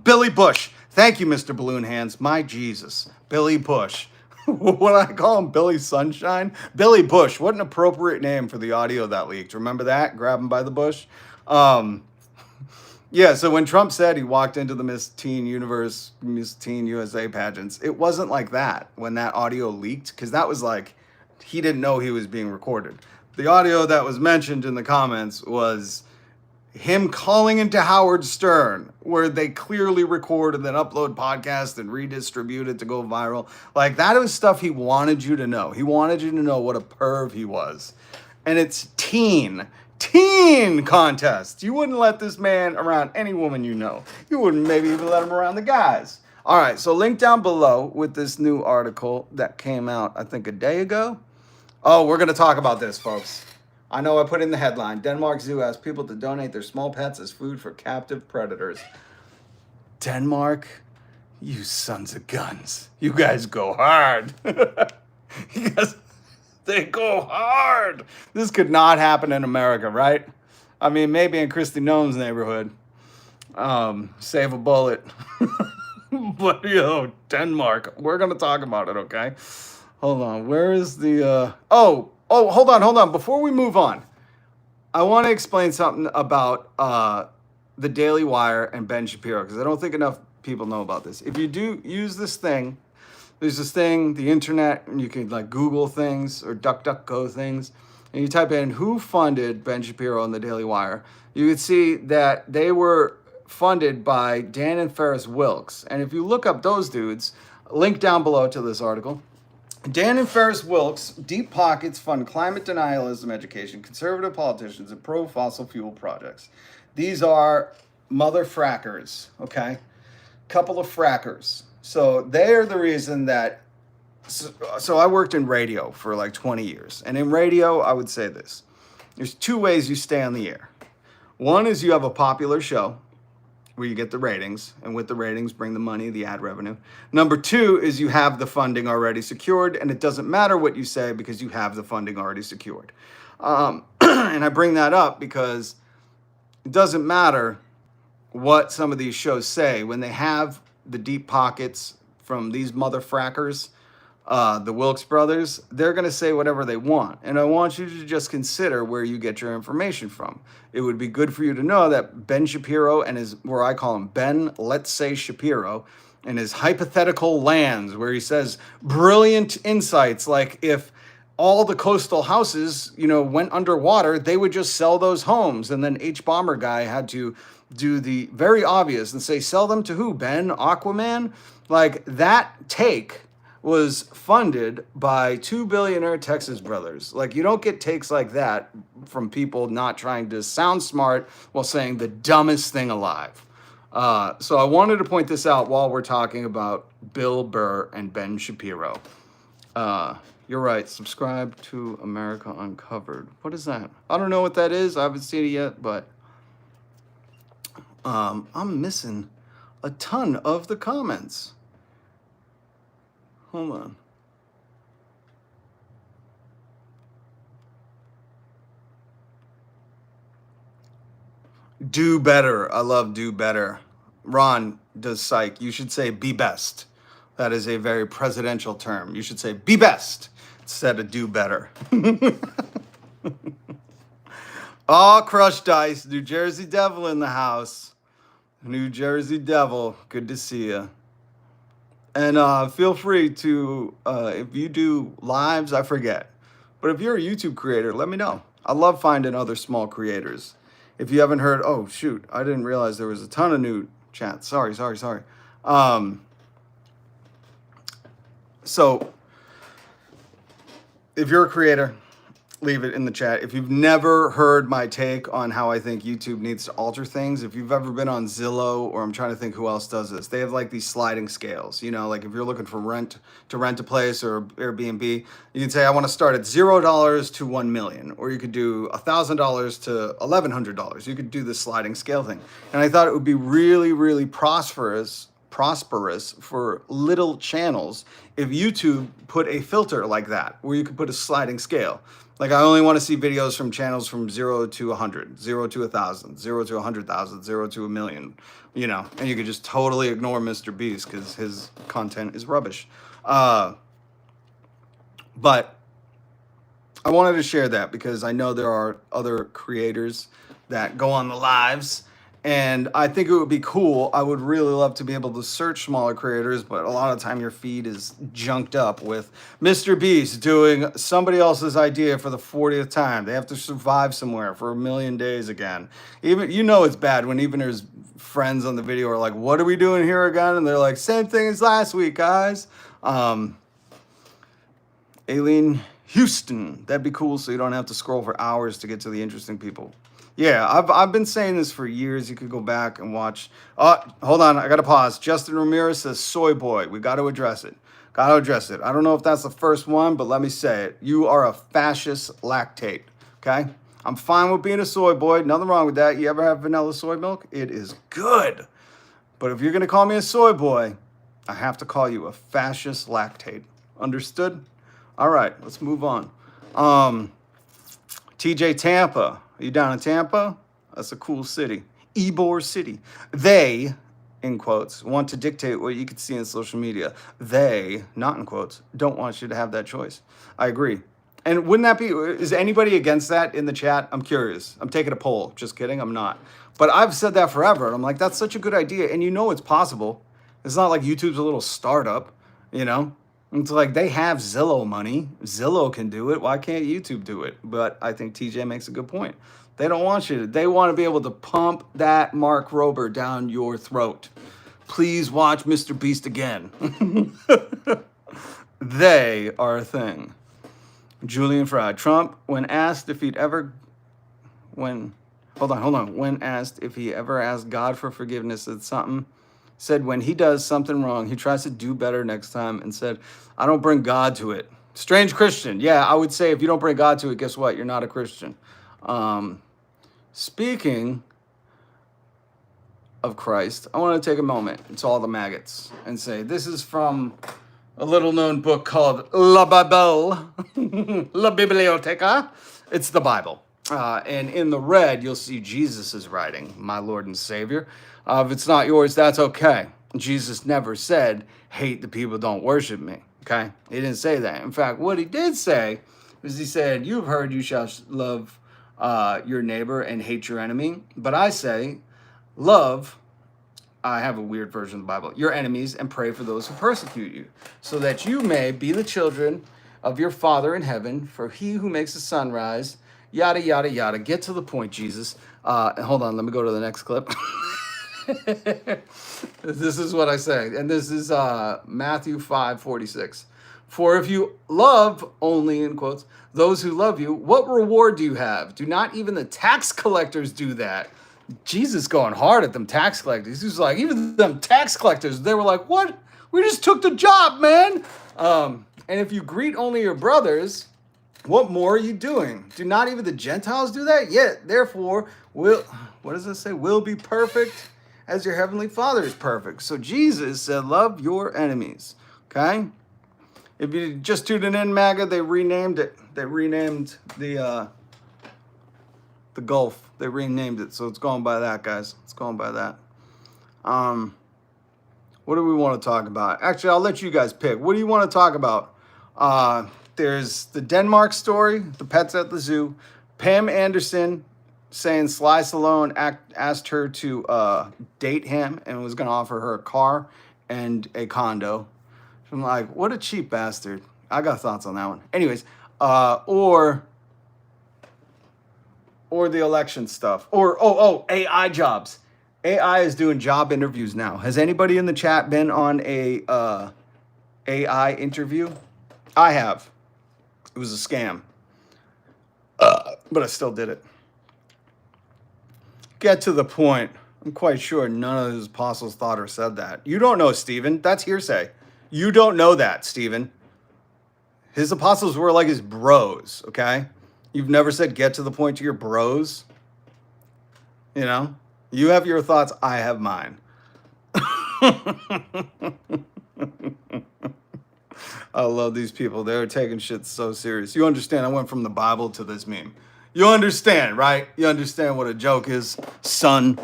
Billy Bush. Thank you, Mr. Balloon Hands. My Jesus. Billy Bush. What I call him, Billy Sunshine? Billy Bush. What an appropriate name for the audio that leaked. Remember that? Grab him by the bush. Yeah, so when Trump said he walked into the Miss Teen USA pageants, it wasn't like that when that audio leaked, because that was like, he didn't know he was being recorded. The audio that was mentioned in the comments was him calling into Howard Stern, where they clearly record and then upload podcasts and redistribute it to go viral. Like, that was stuff he wanted you to know. He wanted you to know what a perv he was. And it's teen contest. You wouldn't let this man around any woman you know. You wouldn't maybe even let him around the guys. All right, so link down below with this new article that came out, I think, a day ago. Oh, we're going to talk about this, folks. I know I put in the headline, Denmark Zoo asks people to donate their small pets as food for captive predators. Denmark, you sons of guns. You guys go hard. You guys, they go hard. This could not happen in America, right? I mean, maybe in Kristi Noem's neighborhood. Save a bullet. But, Denmark. We're going to talk about it, okay? Hold on. Where is the... Oh, hold on. Before we move on, I want to explain something about the Daily Wire and Ben Shapiro, because I don't think enough people know about this. If you do use this thing, there's this thing, the internet, and you can like Google things or DuckDuckGo things, and you type in who funded Ben Shapiro and the Daily Wire, you can see that they were funded by Dan and Ferris Wilks. And if you look up those dudes, link down below to this article, Dan and Ferris Wilks' deep pockets fund climate denialism education, conservative politicians, and pro-fossil fuel projects. These are mother frackers, okay? Couple of frackers. So they're the reason that... So I worked in radio for like 20 years. And in radio, I would say this. There's two ways you stay on the air. One is you have a popular show where you get the ratings, and with the ratings bring the money, the ad revenue. Number two is you have the funding already secured, and it doesn't matter what you say because you have the funding already secured. And I bring that up because it doesn't matter what some of these shows say. When they have the deep pockets from these mother frackers, the Wilkes brothers, they're going to say whatever they want. And I want you to just consider where you get your information from. It would be good for you to know that Ben Shapiro and his, where I call him Ben, let's say Shapiro, and his hypothetical lands, where he says brilliant insights, like if all the coastal houses, went underwater, they would just sell those homes. And then H. Bomber guy had to do the very obvious and say, sell them to who, Ben? Aquaman? Like, that take was funded by two billionaire Texas brothers. Like, you don't get takes like that from people not trying to sound smart while saying the dumbest thing alive. So I wanted to point this out while we're talking about Bill Burr and Ben Shapiro. You're right. Subscribe to America Uncovered. What is that? I don't know what that is. I haven't seen it yet, but I'm missing a ton of the comments. Hold on. Do better. I love do better. Ron does psych. You should say be best. That is a very presidential term. You should say be best instead of do better. Oh, Crush Dice. New Jersey Devil in the house. New Jersey Devil. Good to see you. And feel free to, if you do lives, I forget. But if you're a YouTube creator, let me know. I love finding other small creators. If you haven't heard, oh, shoot, I didn't realize there was a ton of new chats. Sorry. So if you're a creator, leave it in the chat. If you've never heard my take on how I think YouTube needs to alter things, if you've ever been on Zillow, or I'm trying to think who else does this, they have like these sliding scales. You know, like if you're looking for rent a place or Airbnb, you can say I want to start at $0 to 1 million, or you could do $1,000 to $1,100. You could do the sliding scale thing, and I thought it would be really, really prosperous for little channels if YouTube put a filter like that, where you could put a sliding scale. Like, I only want to see videos from channels from 0 to 100, 0 to 1,000, 0 to 100,000, 0 to 1 million, you know, and you could just totally ignore Mr. Beast because his content is rubbish. But I wanted to share that because I know there are other creators that go on the lives, and I think it would be cool. I would really love to be able to search smaller creators, but a lot of the time your feed is junked up with Mr. Beast doing somebody else's idea for the 40th time. They have to survive somewhere for 1 million days again. Even, you know, it's bad when even his friends on the video are like, what are we doing here again? And they're like, same thing as last week, guys. Aileen Houston, that'd be cool, so you don't have to scroll for hours to get to the interesting people. Yeah, I've been saying this for years. You could go back and watch. Hold on, I gotta pause. Justin Ramirez says soy boy. We got to address it. I don't know if that's the first one, but let me say it. You are a fascist lactate. Okay, I'm fine with being a soy boy. Nothing wrong with that. You ever have vanilla soy milk? It is good. But if you're gonna call me a soy boy, I have to call you a fascist lactate. Understood? All right, let's move on. TJ Tampa. Are you down in Tampa? That's a cool city. Ybor City. They, in quotes, want to dictate what you can see in social media. They, not in quotes, don't want you to have that choice. I agree. And wouldn't that be, is anybody against that in the chat? I'm curious. I'm taking a poll. Just kidding, I'm not. But I've said that forever. And I'm like, that's such a good idea. And you know it's possible. It's not like YouTube's a little startup, you know? It's like they have Zillow money. Zillow can do it. Why can't YouTube do it? But I think TJ makes a good point. They don't want you to. They want to be able to pump that Mark Rober down your throat. Please watch Mr. Beast again. They are a thing. Julian Fry. Trump, when asked if he'd ever... When asked if he ever asked God for forgiveness, said when he does something wrong, he tries to do better next time, and said, I don't bring God to it. Strange Christian. Yeah, I would say if you don't bring God to it, guess what? You're not a Christian. Speaking of Christ, I want to take a moment to all the maggots and say, this is from a little-known book called La Bible, La Biblioteca. It's the Bible. And in the red, you'll see Jesus' writing, my Lord and Savior. If it's not yours, that's okay. Jesus never said, hate the people, don't worship me. Okay? He didn't say that. In fact, what he did say is he said, you've heard you shall love your neighbor and hate your enemy. But I say, love, I have a weird version of the Bible, your enemies and pray for those who persecute you, so that you may be the children of your Father in heaven. For he who makes the sun rise, yada, yada, yada. Get to the point, Jesus. Hold on, let me go to the next clip. This is what I say, and this is Matthew 5:46. For if you love only, in quotes, those who love you, what reward do you have? Do not even the tax collectors do that? Jesus going hard at them tax collectors. He was like, even them tax collectors, they were like, what? We just took the job, man. And if you greet only your brothers, what more are you doing? Do not even the Gentiles do that? Yet, therefore, what does it say? Will be perfect as your heavenly Father is perfect. So Jesus said, love your enemies. Okay? If you just tuned in, MAGA, they renamed it. They renamed the Gulf. They renamed it. So it's going by that, guys. It's going by that. What do we want to talk about? Actually, I'll let you guys pick. What do you want to talk about? There's the Denmark story, the pets at the zoo. Pam Anderson saying Sly Stallone asked her to date him and was going to offer her a car and a condo. I'm like, what a cheap bastard. I got thoughts on that one. Anyways, or the election stuff. Or, AI jobs. AI is doing job interviews now. Has anybody in the chat been on a AI interview? I have. It was a scam. But I still did it. Get to the point. I'm quite sure none of his apostles thought or said that. You don't know, Stephen. That's hearsay. You don't know that, Stephen. His apostles were like his bros, okay? You've never said get to the point to your bros. You know? You have your thoughts, I have mine. I love these people. They're taking shit so serious. You understand, I went from the Bible to this meme. You understand, right? You understand what a joke is, son.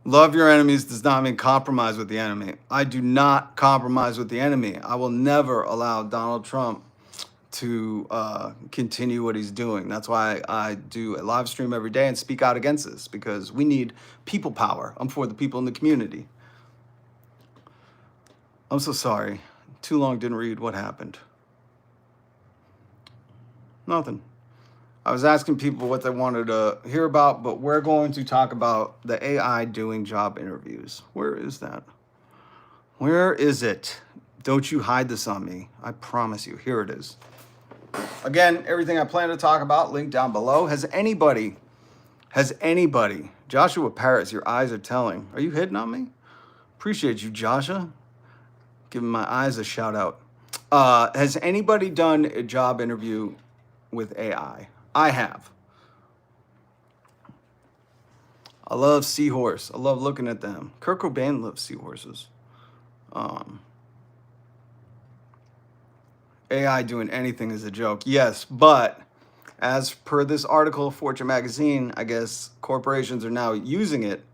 Love your enemies does not mean compromise with the enemy. I do not compromise with the enemy. I will never allow Donald Trump to continue what he's doing. That's why I do a live stream every day and speak out against this, because we need people power. I'm for the people in the community. I'm so sorry. Too long didn't read. What happened? Nothing. I was asking people what they wanted to hear about, but we're going to talk about the AI doing job interviews. Where is that? Where is it? Don't you hide this on me. I promise you. Here it is. Again, everything I plan to talk about, linked down below. Has anybody, Joshua Paris, your eyes are telling. Are you hitting on me? Appreciate you, Joshua. Giving my eyes a shout out. Has anybody done a job interview with AI? I have. I love seahorse. I love looking at them. Kurt Cobain loves seahorses. AI doing anything is a joke. Yes, but as per this article, Fortune magazine, I guess corporations are now using it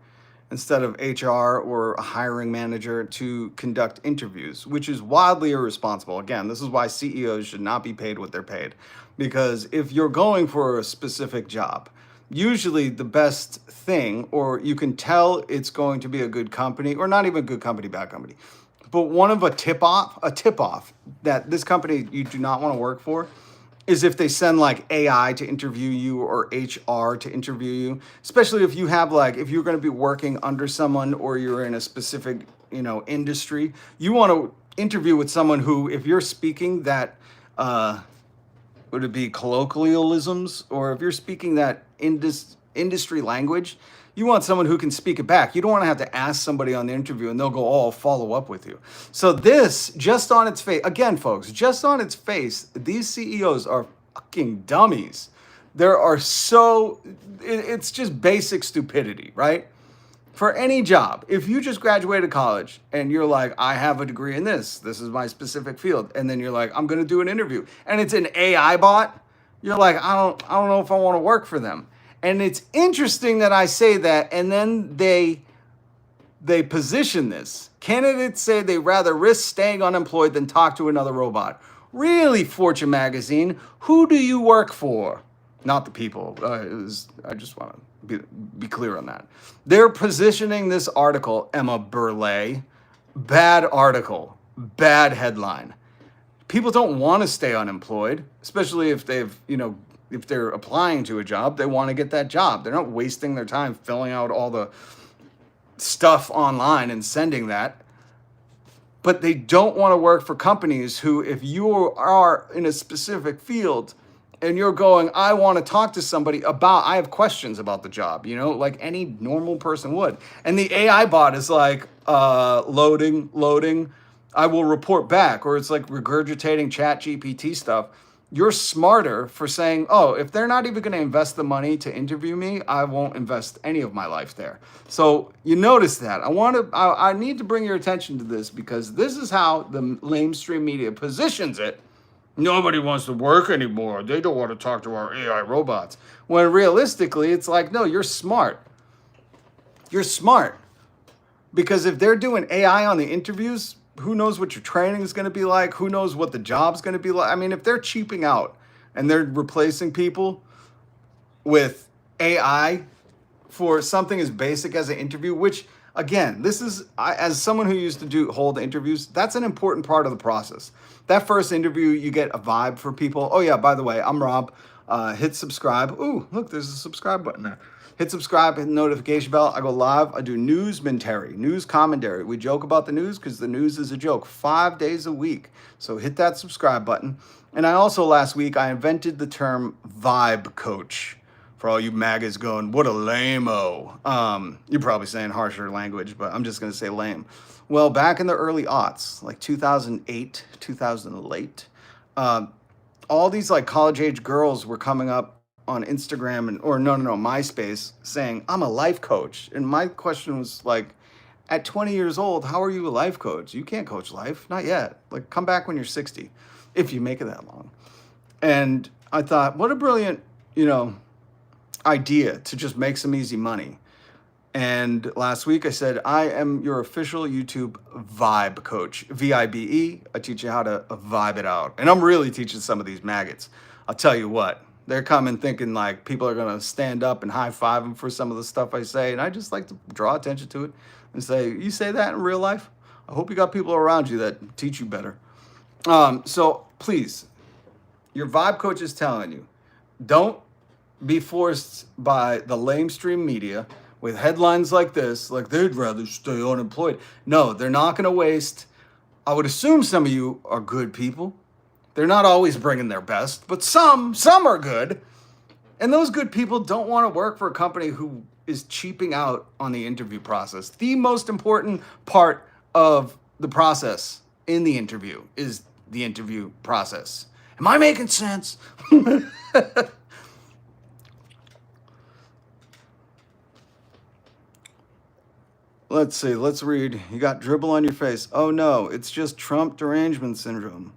instead of HR or a hiring manager to conduct interviews, which is wildly irresponsible. Again, this is why CEOs should not be paid what they're paid. Because if you're going for a specific job, usually the best thing, or you can tell it's going to be a good company, or not even a good company, bad company, but one of a tip-off that this company you do not want to work for is if they send like AI to interview you or HR to interview you, especially if you have like, if you're going to be working under someone or you're in a specific, industry, you want to interview with someone who, if you're speaking that, would it be colloquialisms, or if you're speaking that industry language, you want someone who can speak it back. You don't want to have to ask somebody on the interview and they'll go, oh, I'll follow up with you. So this, just on its face, again, folks, just on its face, these CEOs are fucking dummies. It's just basic stupidity, right? For any job, if you just graduated college and you're like, I have a degree in this is my specific field, and then you're like, I'm going to do an interview, and it's an AI bot, you're like, I don't know if I want to work for them. And it's interesting that I say that, and then they position this. Candidates say they rather risk staying unemployed than talk to another robot. Really, Fortune magazine, who do you work for? Not the people. I just want to be clear on that. They're positioning this article, Emma Burley, bad article, bad headline. People don't want to stay unemployed, especially if if they're applying to a job, they want to get that job. They're not wasting their time filling out all the stuff online and sending that. But they don't want to work for companies who, if you are in a specific field, and you're going, I want to talk to somebody about, I have questions about the job, you know, like any normal person would. And the AI bot is like, loading, I will report back, or it's like regurgitating chat GPT stuff. You're smarter for saying, oh, if they're not even going to invest the money to interview me, I won't invest any of my life there. So you notice that. I need to bring your attention to this, because this is how the lamestream media positions it. Nobody wants to work anymore. They don't want to talk to our AI robots. When realistically, it's like, no, you're smart. You're smart. Because if they're doing AI on the interviews, who knows what your training is going to be like? Who knows what the job's going to be like? I mean, if they're cheaping out and they're replacing people with AI for something as basic as an interview, which again, this is, as someone who used to hold interviews, that's an important part of the process. That first interview, you get a vibe for people. Oh yeah, by the way, I'm Rob. Hit subscribe. Ooh, look, there's a subscribe button there. Hit subscribe, hit the notification bell. I go live. I do news commentary. We joke about the news because the news is a joke 5 days a week. So hit that subscribe button. And I also, last week, I invented the term vibe coach. For all you MAGAs going, what a lame-o. You're probably saying harsher language, but I'm just going to say lame. Well, back in the early aughts, like 2008, 2008, all these like college-age girls were coming up on Instagram or MySpace saying, I'm a life coach. And my question was like, at 20 years old, how are you a life coach? You can't coach life, not yet. Like, come back when you're 60, if you make it that long. And I thought, what a brilliant, idea to just make some easy money. And last week I said, I am your official YouTube vibe coach, VIBE. I teach you how to vibe it out. And I'm really teaching some of these maggots. I'll tell you what, they're coming thinking like people are going to stand up and high five them for some of the stuff I say. And I just like to draw attention to it and say, you say that in real life? I hope you got people around you that teach you better. So please, your vibe coach is telling you, don't be forced by the lamestream media with headlines like this, like they'd rather stay unemployed. No, they're not going to waste. I would assume some of you are good people. They're not always bringing their best, but some are good. And those good people don't want to work for a company who is cheaping out on the interview process. The most important part of the process in the interview is the interview process. Am I making sense? Let's see. Let's read. You got dribble on your face. Oh no, it's just Trump derangement syndrome.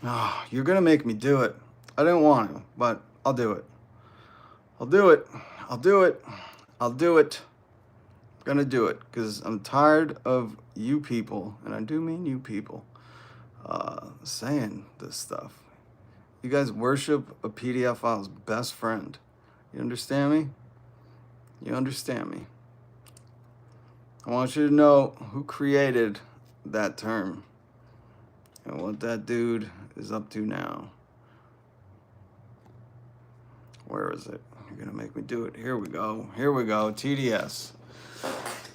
Oh, you're going to make me do it. I didn't want to, but I'll do it. I'll do it. I'm going to do it because I'm tired of you people, and I do mean you people, saying this stuff. You guys worship a PDF file's best friend. You understand me? You understand me? I want you to know who created that term and what that dude is up to now. Where is it? You're going to make me do it. Here we go. TDS.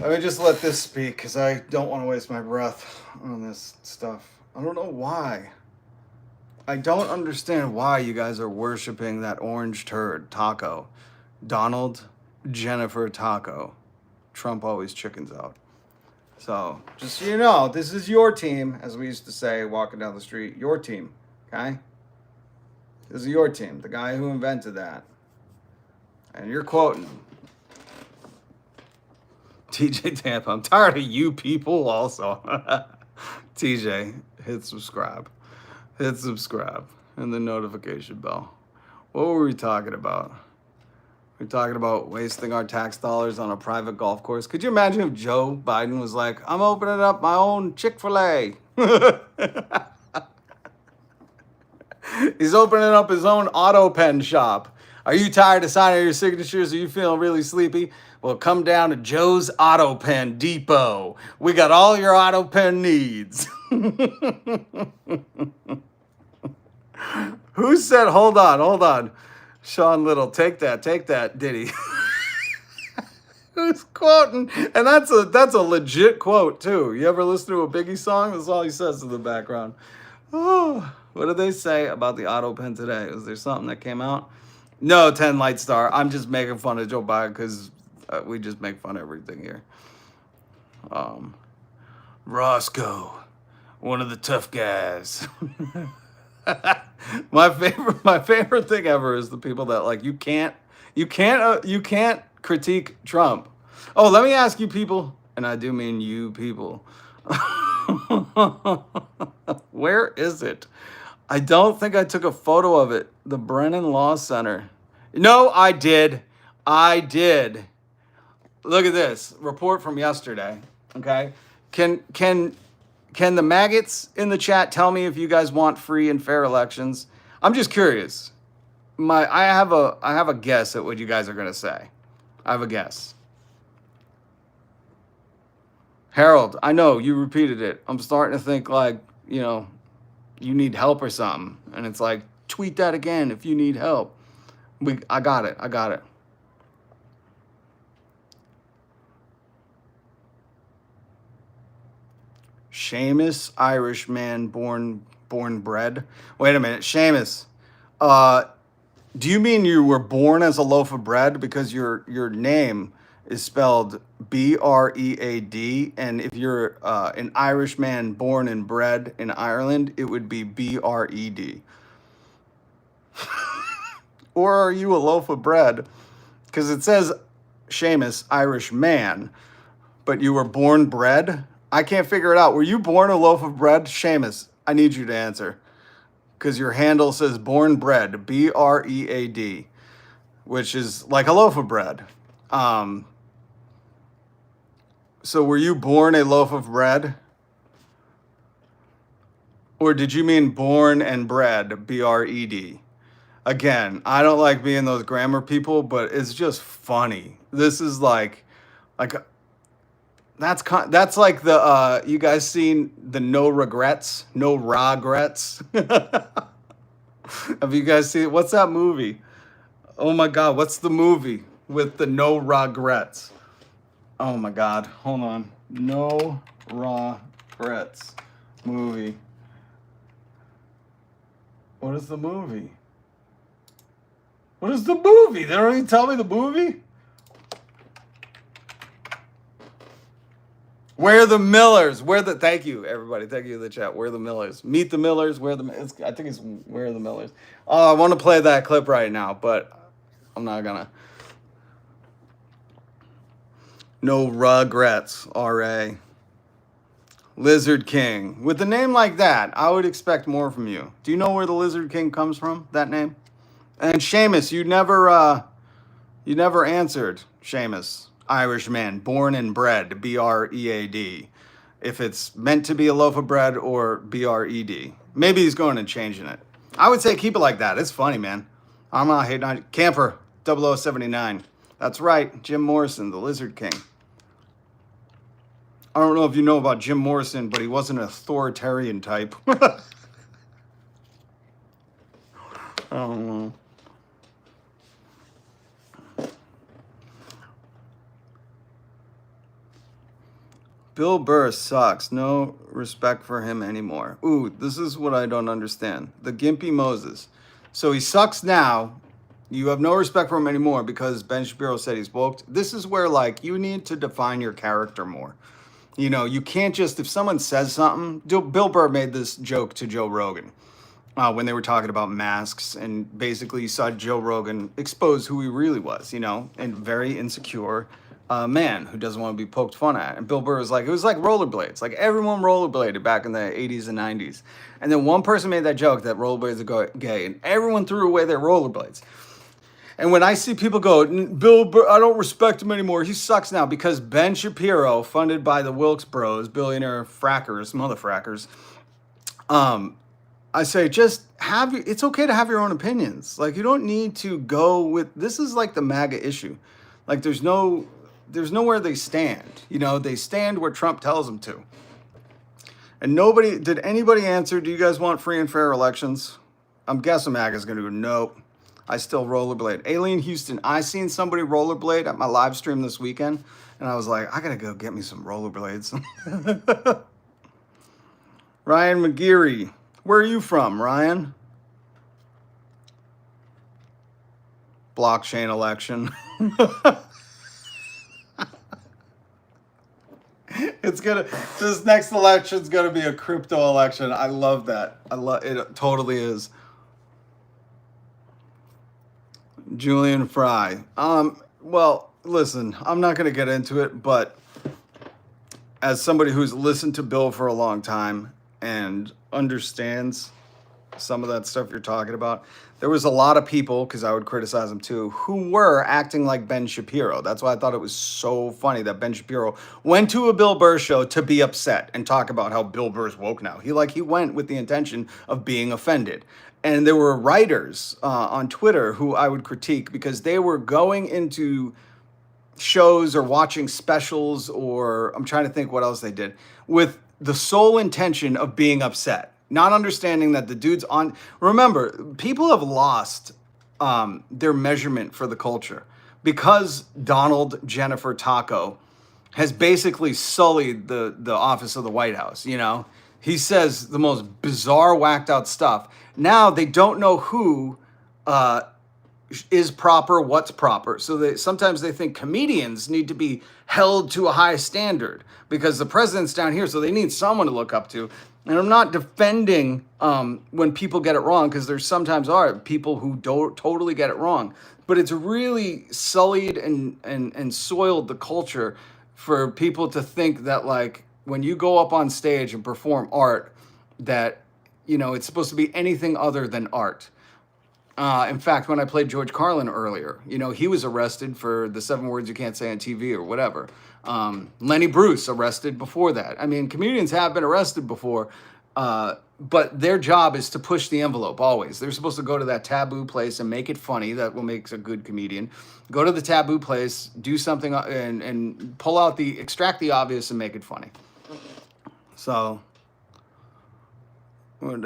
Let me just let this speak because I don't want to waste my breath on this stuff. I don't know why. I don't understand why you guys are worshiping that orange turd, Taco. Donald Jennifer Taco. Trump always chickens out. So, just so you know, this is your team, as we used to say, walking down the street. Your team, okay? This is your team, the guy who invented that. And you're quoting him. TJ Tampa, I'm tired of you people also. TJ, hit subscribe. And the notification bell. What were we talking about? We're talking about wasting our tax dollars on a private golf course. Could you imagine if Joe Biden was like, I'm opening up my own Chick-fil-A. He's opening up his own auto pen shop. Are you tired of signing your signatures? Are you feeling really sleepy? Well, come down to Joe's Auto Pen Depot. We got all your auto pen needs. Who said, hold on. Sean Little, take that, Diddy. Who's quoting? And that's a legit quote too. You ever listen to a Biggie song? That's all he says in the background. Oh, what did they say about the auto pen today? Was there something that came out? No, 10 light star. I'm just making fun of Joe Biden because we just make fun of everything here. Roscoe, one of the tough guys. My favorite thing ever is the people that like you can't critique Trump. Oh, let me ask you people, and I do mean you people. Where is it? I don't think I took a photo of it. The Brennan Law Center. No, I did. I did. Look at this report from yesterday. Okay. Can the maggots in the chat tell me if you guys want free and fair elections? I'm just curious. I have a guess at what you guys are gonna say. I have a guess. Harold, I know you repeated it. I'm starting to think like, you need help or something. And it's like, tweet that again if you need help. I got it. Seamus, Irish man, born bred. Wait a minute, Seamus. Do you mean you were born as a loaf of bread? Because your name is spelled B-R-E-A-D, and if you're an Irish man born and bred in Ireland, it would be B-R-E-D. Or are you a loaf of bread? Because it says Seamus, Irish man, but you were born bred? I can't figure it out. Were you born a loaf of bread? Seamus, I need you to answer. Because your handle says born bread, B-R-E-A-D, which is like a loaf of bread. So were you born a loaf of bread? Or did you mean born and bred, B-R-E-D? Again, I don't like being those grammar people, but it's just funny. This is like that's like the you guys seen the no regrets? Have you guys seen what's that movie? Oh my god, what's the movie with the no regrets? Oh my god, hold on. No regrets movie. What is the movie? What is the movie? They don't even tell me the movie? Where the Millers? Thank you, everybody. Thank you in the chat. Where the Millers? Meet the Millers. I think it's Where the Millers. Oh, I want to play that clip right now, but I'm not gonna. No regrets, R.A. Lizard King. With a name like that, I would expect more from you. Do you know where the Lizard King comes from, that name? And Seamus, you never answered, Seamus. Irish man, born and bred, B-R-E-A-D. If it's meant to be a loaf of bread or B-R-E-D. Maybe he's going and changing it. I would say keep it like that. It's funny, man. I'm not hating on Camper 0079. That's right, Jim Morrison, the Lizard King. I don't know if you know about Jim Morrison, but he wasn't an authoritarian type. I don't know. Bill Burr sucks. No respect for him anymore. Ooh, this is what I don't understand. The Gimpy Moses. So he sucks now. You have no respect for him anymore because Ben Shapiro said he's woke. This is where, like, you need to define your character more. You can't just, if someone says something, Bill Burr made this joke to Joe Rogan when they were talking about masks, and basically you saw Joe Rogan expose who he really was, and very insecure man who doesn't want to be poked fun at. And Bill Burr was like, it was like rollerblades. Like everyone rollerbladed back in the 80s and 90s. And then one person made that joke that rollerblades are gay, and everyone threw away their rollerblades. And when I see people go, Bill Burr, I don't respect him anymore. He sucks now because Ben Shapiro, funded by the Wilkes Bros, billionaire frackers, mother frackers, I say it's okay to have your own opinions. Like you don't need to go with, this is like the MAGA issue. Like there's nowhere they stand. They stand where Trump tells them to. And did anybody answer, do you guys want free and fair elections? I'm guessing MAGA's going to go, nope. I still rollerblade. Aileen Houston, I seen somebody rollerblade at my live stream this weekend, and I was like, I gotta go get me some rollerblades. Ryan McGeary, Where are you from, Ryan? Blockchain election. This next election's gonna be a crypto election. I love that. I love it. It totally is. Julian Fry. Well, listen, I'm not gonna get into it, but as somebody who's listened to Bill for a long time and understands some of that stuff you're talking about, there was a lot of people, because I would criticize them too, who were acting like Ben Shapiro. That's why I thought it was so funny that Ben Shapiro went to a Bill Burr show to be upset and talk about how Bill Burr's woke now. He went with the intention of being offended. And there were writers on Twitter who I would critique because they were going into shows or watching specials, or I'm trying to think what else they did, with the sole intention of being upset, not understanding that the dude's on. Remember, people have lost their measurement for the culture because Donald Jennifer Taco has basically sullied the office of the White House. You know, he says the most bizarre, whacked out stuff. Now they don't know who is proper, what's proper. So sometimes they think comedians need to be held to a high standard because the president's down here, so they need someone to look up to. And I'm not defending when people get it wrong, because there sometimes are people who don't totally get it wrong. But it's really sullied and soiled the culture for people to think that, like, when you go up on stage and perform art, that, you know, it's supposed to be anything other than art. In fact, when I played George Carlin earlier, you know, he was arrested for the 7 words you can't say on TV or whatever. Lenny Bruce arrested before that. I mean, comedians have been arrested before, but their job is to push the envelope always. They're supposed to go to that taboo place and make it funny. That will make a good comedian. Go to the taboo place, do something, and pull out extract the obvious and make it funny. So, hold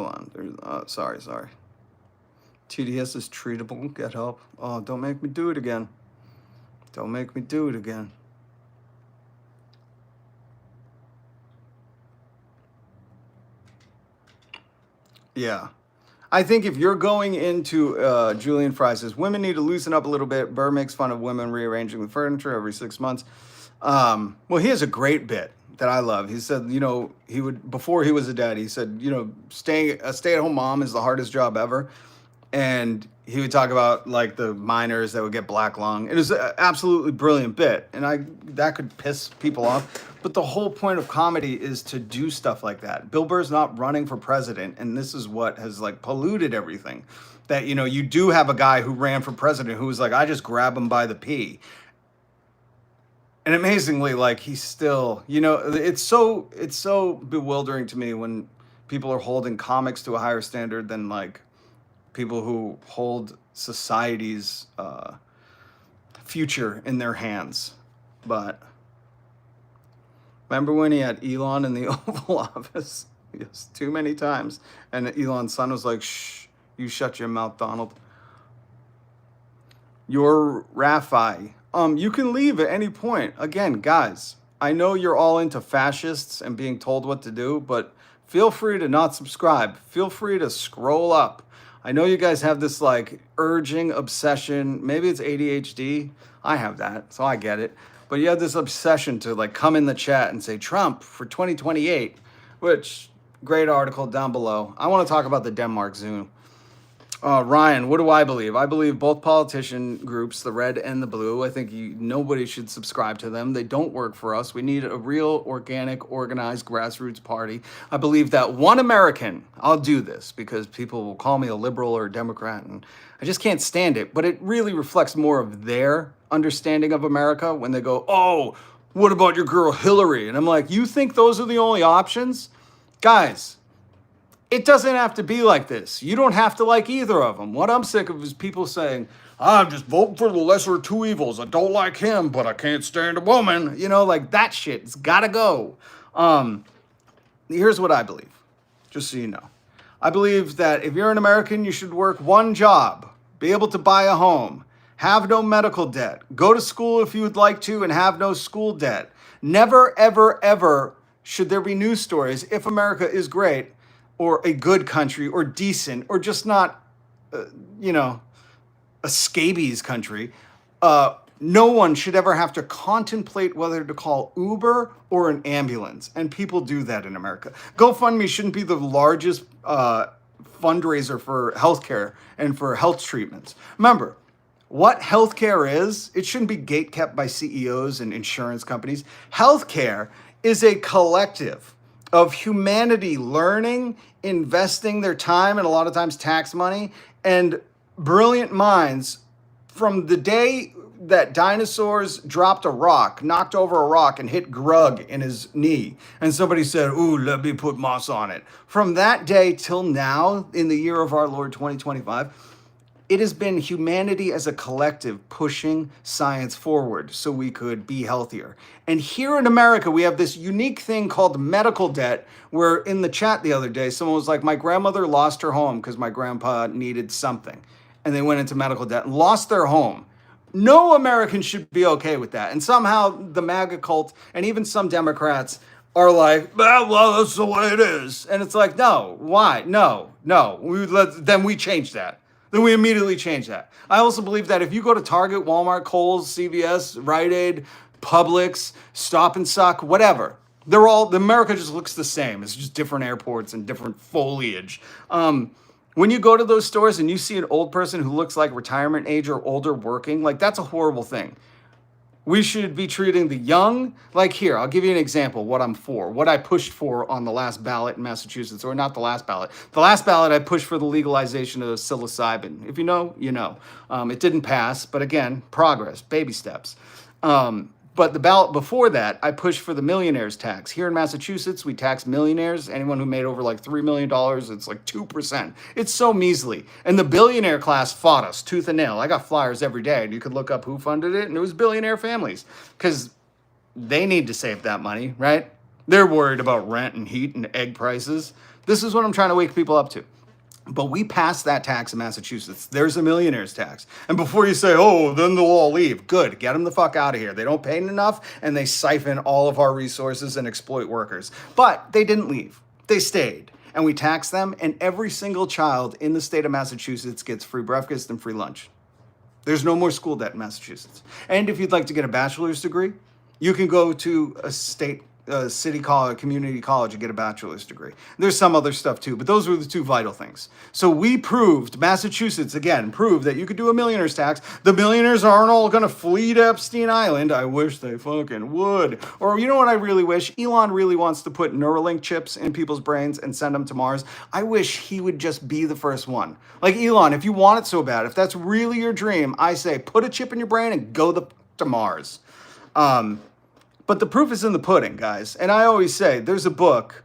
on. There's sorry. TDS is treatable. Get help. Oh, don't make me do it again. Don't make me do it again. Yeah. I think if you're going into Julian Fry says women need to loosen up a little bit. Burr makes fun of women rearranging the furniture every 6 months. Well, he has a great bit that I love. He said, you know, he would, before he was a dad, he said, you know, a stay-at-home mom is the hardest job ever. And he would talk about, like, the miners that would get black lung. It was an absolutely brilliant bit, and that could piss people off. But the whole point of comedy is to do stuff like that. Bill Burr's not running for president, and this is what has, like, polluted everything. That, you know, you do have a guy who ran for president who was like, I just grab him by the pee. And amazingly, like, he's still, you know, it's so bewildering to me when people are holding comics to a higher standard than, like, people who hold society's future in their hands. But remember when he had Elon in the Oval Office? Yes, too many times. And Elon's son was like, shh, you shut your mouth, Donald. You're Raffi. You can leave at any point. Again, guys, I know you're all into fascists and being told what to do, but feel free to not subscribe. Feel free to scroll up. I know you guys have this, like, urging obsession. Maybe it's ADHD. I have that, so I get it. But you have this obsession to, like, come in the chat and say Trump for 2028, which, great article down below. I want to talk about the Denmark Zoo. Ryan, what do I believe? I believe both politician groups, the red and the blue. I think nobody should subscribe to them. They don't work for us. We need a real, organic, organized grassroots party. I believe that one American, I'll do this because people will call me a liberal or a Democrat, and I just can't stand it. But it really reflects more of their understanding of America when they go, oh, what about your girl Hillary? And I'm like, you think those are the only options? Guys, it doesn't have to be like this. You don't have to like either of them. What I'm sick of is people saying, I'm just voting for the lesser of two evils. I don't like him, but I can't stand a woman. You know, like that shit. It's got to go. Here's what I believe, just so you know. I believe that if you're an American, you should work one job, be able to buy a home, have no medical debt, go to school if you would like to, and have no school debt. Never, ever, ever should there be news stories if America is great or a good country or decent or just not, you know, a scabies country. No one should ever have to contemplate whether to call Uber or an ambulance. And people do that in America. GoFundMe shouldn't be the largest fundraiser for healthcare and for health treatments. Remember, what healthcare is, it shouldn't be gatekept by CEOs and insurance companies. Healthcare is a collective of humanity learning, investing their time and a lot of times tax money, and brilliant minds from the day that dinosaurs dropped a rock, knocked over a rock and hit Grug in his knee. And somebody said, ooh, let me put moss on it. From that day till now, in the year of our Lord 2025, it has been humanity as a collective pushing science forward so we could be healthier. And here in America, we have this unique thing called medical debt, where in the chat the other day, someone was like, my grandmother lost her home because my grandpa needed something. And they went into medical debt and lost their home. No American should be okay with that. And somehow the MAGA cult and even some Democrats are like, well, that's the way it is. And it's like, no, why? No. Then we change that. Then we immediately change that. I also believe that if you go to Target, Walmart, Kohl's, CVS, Rite Aid, Publix, Stop and Suck, whatever, America just looks the same. It's just different airports and different foliage. When you go to those stores and you see an old person who looks like retirement age or older working, like that's a horrible thing. We should be treating the young, like here, I'll give you an example, what I'm for, what I pushed for on the last ballot in Massachusetts, or not the last ballot. The last ballot, I pushed for the legalization of psilocybin. If you know, you know. It didn't pass, but again, progress, baby steps. But the ballot before that, I pushed for the millionaires tax. Here in Massachusetts, we tax millionaires. Anyone who made over like $3 million, it's like 2%. It's so measly. And the billionaire class fought us tooth and nail. I got flyers every day, and you could look up who funded it, and it was billionaire families. Because they need to save that money, right? They're worried about rent and heat and egg prices. This is what I'm trying to wake people up to. But we passed that tax in Massachusetts. There's a millionaire's tax. And before you say, oh, then they'll all leave. Good. Get them the fuck out of here. They don't pay enough, and they siphon all of our resources and exploit workers. But they didn't leave. They stayed. And we taxed them, and every single child in the state of Massachusetts gets free breakfast and free lunch. There's no more school debt in Massachusetts. And if you'd like to get a bachelor's degree, you can go to a city college, community college, and get a bachelor's degree. There's some other stuff too, but those were the two vital things. So we proved, Massachusetts again, proved that you could do a millionaire's tax. The millionaires aren't all going to flee to Epstein Island. I wish they fucking would. Or you know what I really wish? Elon really wants to put Neuralink chips in people's brains and send them to Mars. I wish he would just be the first one. Like Elon, if you want it so bad, if that's really your dream, I say put a chip in your brain and go to Mars. But the proof is in the pudding, guys. And I always say, there's a book,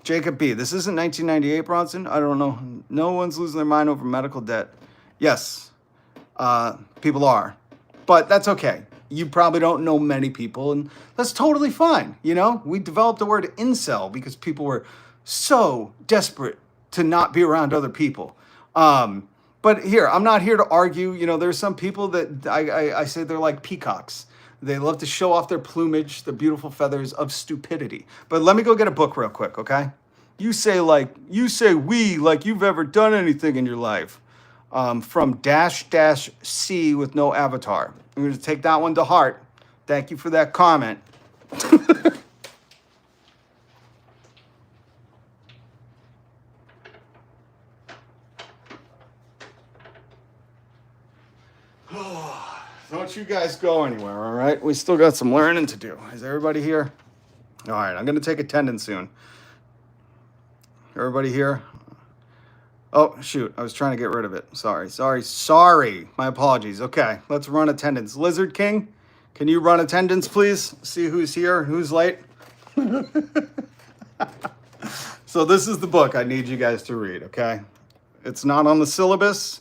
Jacob B. This isn't 1998, Bronson. I don't know. No one's losing their mind over medical debt. Yes, people are. But that's okay. You probably don't know many people, and that's totally fine. You know, we developed the word incel because people were so desperate to not be around other people. But here, I'm not here to argue. You know, there's some people that I say they're like peacocks. They love to show off their plumage, the beautiful feathers of stupidity. But let me go get a book real quick, okay? You say we like you've ever done anything in your life. From --C with no avatar. I'm going to take that one to heart. Thank you for that comment. Don't you guys go anywhere, all right? We still got some learning to do. Is everybody here? All right, I'm going to take attendance soon. Everybody here? Oh, shoot. I was trying to get rid of it. Sorry. My apologies. Okay, let's run attendance. Lizard King, can you run attendance, please? See who's here, who's late. So this is the book I need you guys to read, okay? It's not on the syllabus.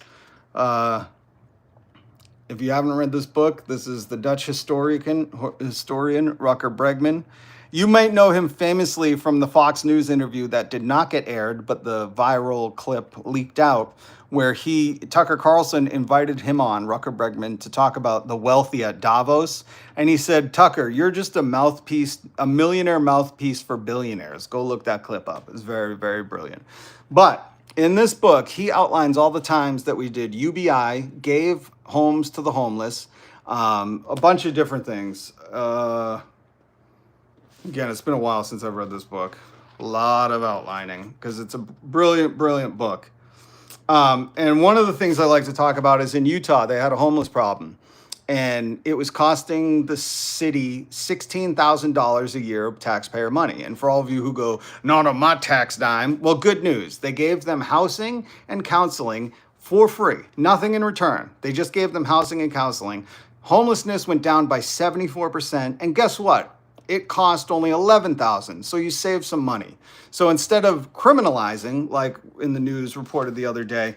If you haven't read this book, this is the Dutch historian Rutger Bregman. You might know him famously from the Fox News interview that did not get aired, but the viral clip leaked out, where Tucker Carlson invited him on, Rucker Bregman, to talk about the wealthy at Davos. And he said, Tucker, you're just a mouthpiece, a millionaire mouthpiece for billionaires. Go look that clip up. It's very, very brilliant. But in this book, he outlines all the times that we did UBI, gave homes to the homeless, a bunch of different things. Again, it's been a while since I've read this book. A lot of outlining because it's a brilliant, brilliant book. And one of the things I like to talk about is in Utah, they had a homeless problem. And it was costing the city $16,000 a year of taxpayer money. And for all of you who go, not on my tax dime, well, good news. They gave them housing and counseling for free, nothing in return. They just gave them housing and counseling. Homelessness went down by 74%. And guess what? It cost only $11,000. So you save some money. So instead of criminalizing, like in the news reported the other day,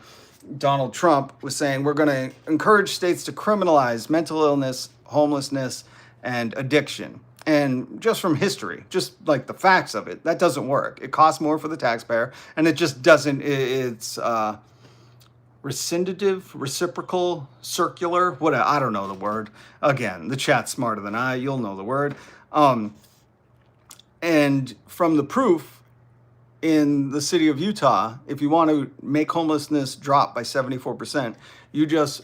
Donald Trump was saying we're going to encourage states to criminalize mental illness, homelessness, and addiction. And just from history, just like the facts of it, that doesn't work. It costs more for the taxpayer, and it just doesn't. It's reciprocal, circular. What I don't know the word. Again, the chat's smarter than I. You'll know the word. And from the proof, in the city of Utah, if you want to make homelessness drop by 74%, you just,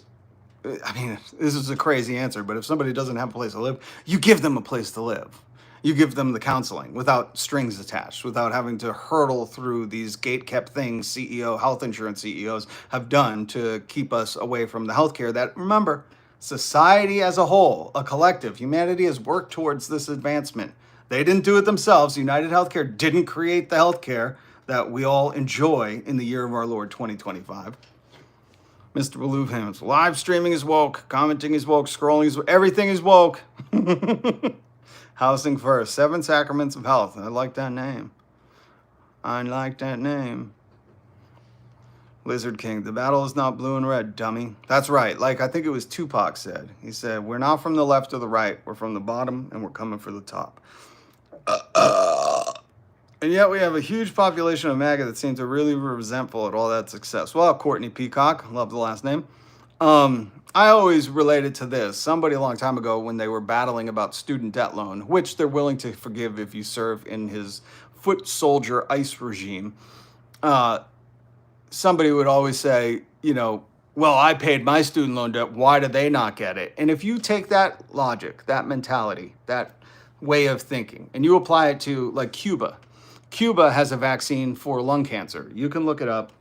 I mean, this is a crazy answer, but if somebody doesn't have a place to live, you give them a place to live. You give them the counseling without strings attached, without having to hurdle through these gate-kept things health insurance CEOs have done to keep us away from the healthcare that, remember, society as a whole, a collective, humanity has worked towards this advancement. They didn't do it themselves. United Healthcare didn't create the healthcare that we all enjoy in the year of our Lord 2025. Mr. Beloofhams, live streaming is woke, commenting is woke, scrolling is woke, everything is woke. Housing first, 7 sacraments of health. I like that name. I like that name. Lizard King, the battle is not blue and red, dummy. That's right. Like I think it was Tupac said. He said, we're not from the left or the right. We're from the bottom and we're coming for the top. And yet we have a huge population of MAGA that seem to really be resentful at all that success. Well, Courtney Peacock, love the last name. I always related to this. Somebody a long time ago when they were battling about student debt loan, which they're willing to forgive if you serve in his foot soldier ICE regime. Somebody would always say, well, I paid my student loan debt. Why did they not get it? And if you take that logic, that mentality, that way of thinking, and you apply it to like Cuba. Cuba has a vaccine for lung cancer. You can look it up.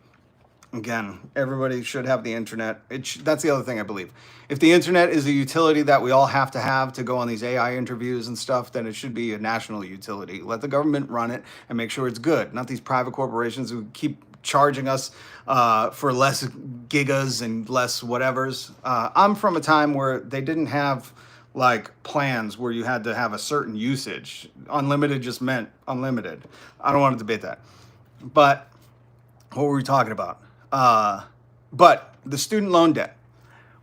Again, everybody should have the internet. That's the other thing I believe. If the internet is a utility that we all have to go on these AI interviews and stuff, then it should be a national utility. Let the government run it and make sure it's good. Not these private corporations who keep charging us for less gigas and less whatevers. I'm from a time where they didn't have like plans where you had to have a certain usage. Unlimited just meant unlimited. I don't want to debate that. But what were we talking about? But the student loan debt.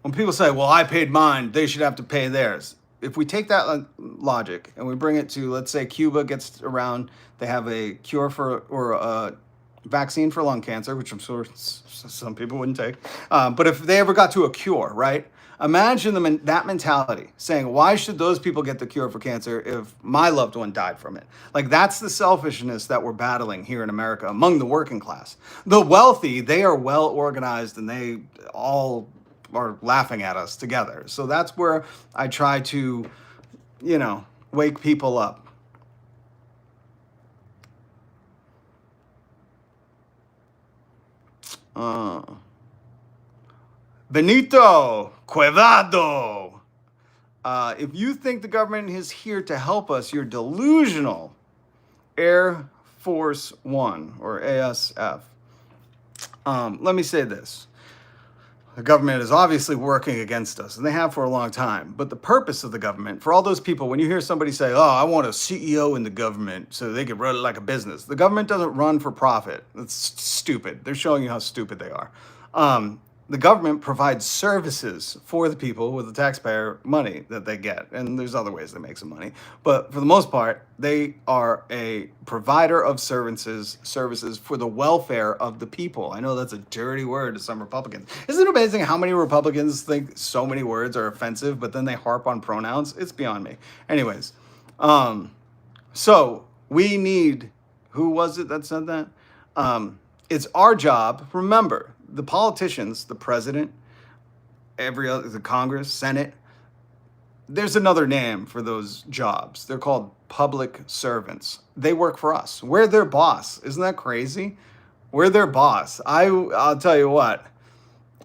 When people say, well, I paid mine, they should have to pay theirs. If we take that logic and we bring it to, let's say Cuba gets around, they have a cure for, or a vaccine for lung cancer, which I'm sure some people wouldn't take. But if they ever got to a cure, right? Imagine that mentality saying, why should those people get the cure for cancer if my loved one died from it? Like that's the selfishness that we're battling here in America among the working class. The wealthy, they are well organized and they all are laughing at us together. So that's where I try to, wake people up. Benito Cuevado. If you think the government is here to help us, you're delusional. Air Force One or ASF. Let me say this. The government is obviously working against us, and they have for a long time. But the purpose of the government, for all those people, when you hear somebody say, oh, I want a CEO in the government so they can run it like a business. The government doesn't run for profit. That's stupid. They're showing you how stupid they are. The government provides services for the people with the taxpayer money that they get. And there's other ways they make some money. But for the most part, they are a provider of services for the welfare of the people. I know that's a dirty word to some Republicans. Isn't it amazing how many Republicans think so many words are offensive, but then they harp on pronouns? It's beyond me. Anyways, so we need, who was it that said that? It's our job. Remember, the politicians, the president, the Congress, Senate, there's another name for those jobs. They're called public servants. They work for us. We're their boss. Isn't that crazy? We're their boss. I'll tell you what.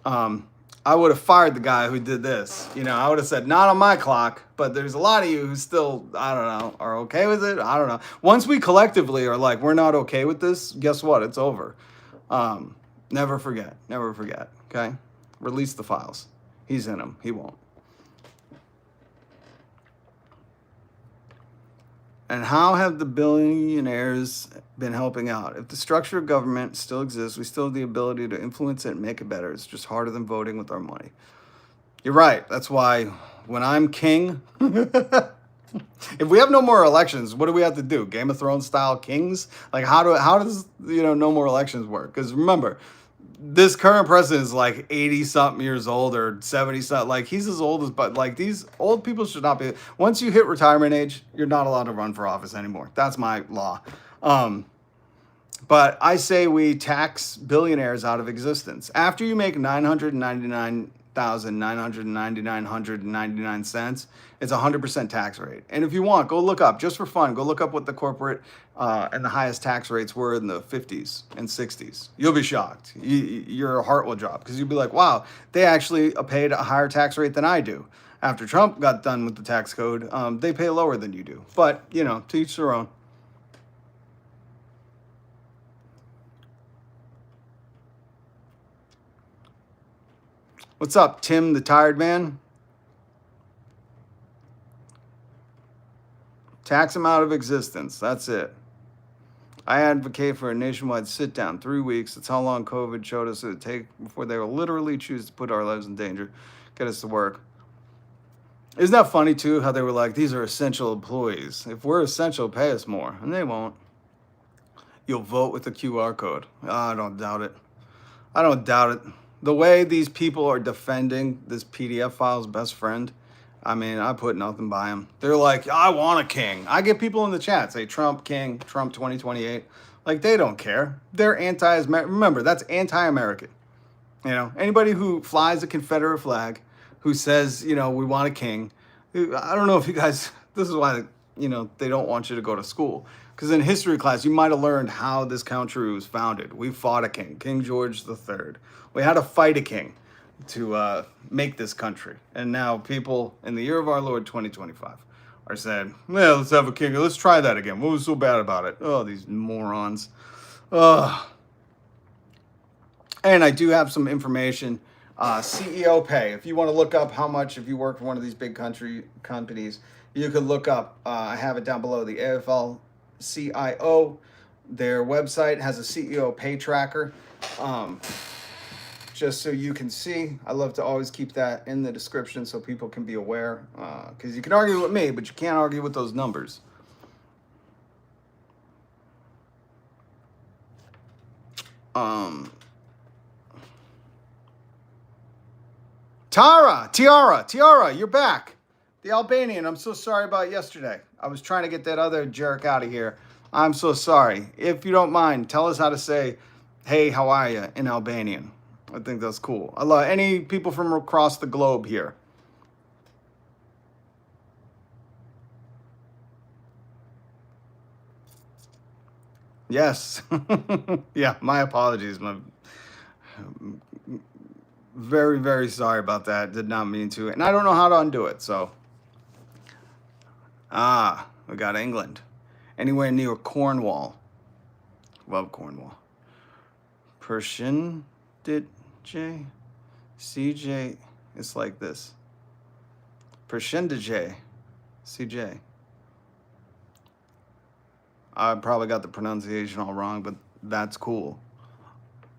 I would have fired the guy who did this. I would have said, not on my clock, but there's a lot of you who still, I don't know, are okay with it. I don't know. Once we collectively are like, we're not okay with this, guess what? It's over. Never forget. Never forget. Okay? Release the files. He's in them. He won't. And how have the billionaires been helping out? If the structure of government still exists, we still have the ability to influence it and make it better. It's just harder than voting with our money. You're right. That's why when I'm king, if we have no more elections, what do we have to do? Game of Thrones style kings? Like how does no more elections work? Because remember, this current president is like 80 something years old or 70 something. Like he's as old as, but like these old people should not be. Once you hit retirement age, you're not allowed to run for office anymore. That's my law. But I say we tax billionaires out of existence. After you make $999,999.99, it's 100% tax rate. And if you want, go look up, just for fun, go look up what the corporate and the highest tax rates were in the 50s and 60s. You'll be shocked. Your heart will drop because you'll be like, wow, they actually paid a higher tax rate than I do. After Trump got done with the tax code, they pay lower than you do. But, to each their own. What's up, Tim the Tired Man? Tax them out of existence. That's it. I advocate for a nationwide sit-down, 3 weeks. That's how long COVID showed us it would take before they will literally choose to put our lives in danger, get us to work. Isn't that funny, too, how they were like, these are essential employees. If we're essential, pay us more. And they won't. You'll vote with the QR code. I don't doubt it. I don't doubt it. The way these people are defending this PDF file's best friend, I mean, I put nothing by them. They're like, I want a king. I get people in the chat say Trump king, Trump 2028. Like, they don't care. They're remember, that's anti-American. Anybody who flies a Confederate flag, who says, we want a king. I don't know if you guys, this is why, they don't want you to go to school. Because in history class, you might have learned how this country was founded. We fought a king, King George III. We had to fight a king to make this country. And now people in the year of our Lord 2025 are saying, well, let's have a king. Let's try that again. What was so bad about it? Oh, these morons. And I do have some information. CEO pay. If you want to look up how much, if you work for one of these big companies, you can look up. I have it down below. The AFL-CIO, their website has a CEO pay tracker. Just so you can see. I love to always keep that in the description so people can be aware. Because you can argue with me, but you can't argue with those numbers. Tiara, you're back. The Albanian, I'm so sorry about yesterday. I was trying to get that other jerk out of here. I'm so sorry. If you don't mind, tell us how to say, hey, how are you in Albanian. I think that's cool. I love any people from across the globe here. Yes. Yeah, my apologies. Very, very sorry about that. Did not mean to. And I don't know how to undo it, so. We got England. Anywhere near Cornwall. Love Cornwall. Persian did J. CJ. It's like this. Percentage. CJ. I probably got the pronunciation all wrong, but that's cool.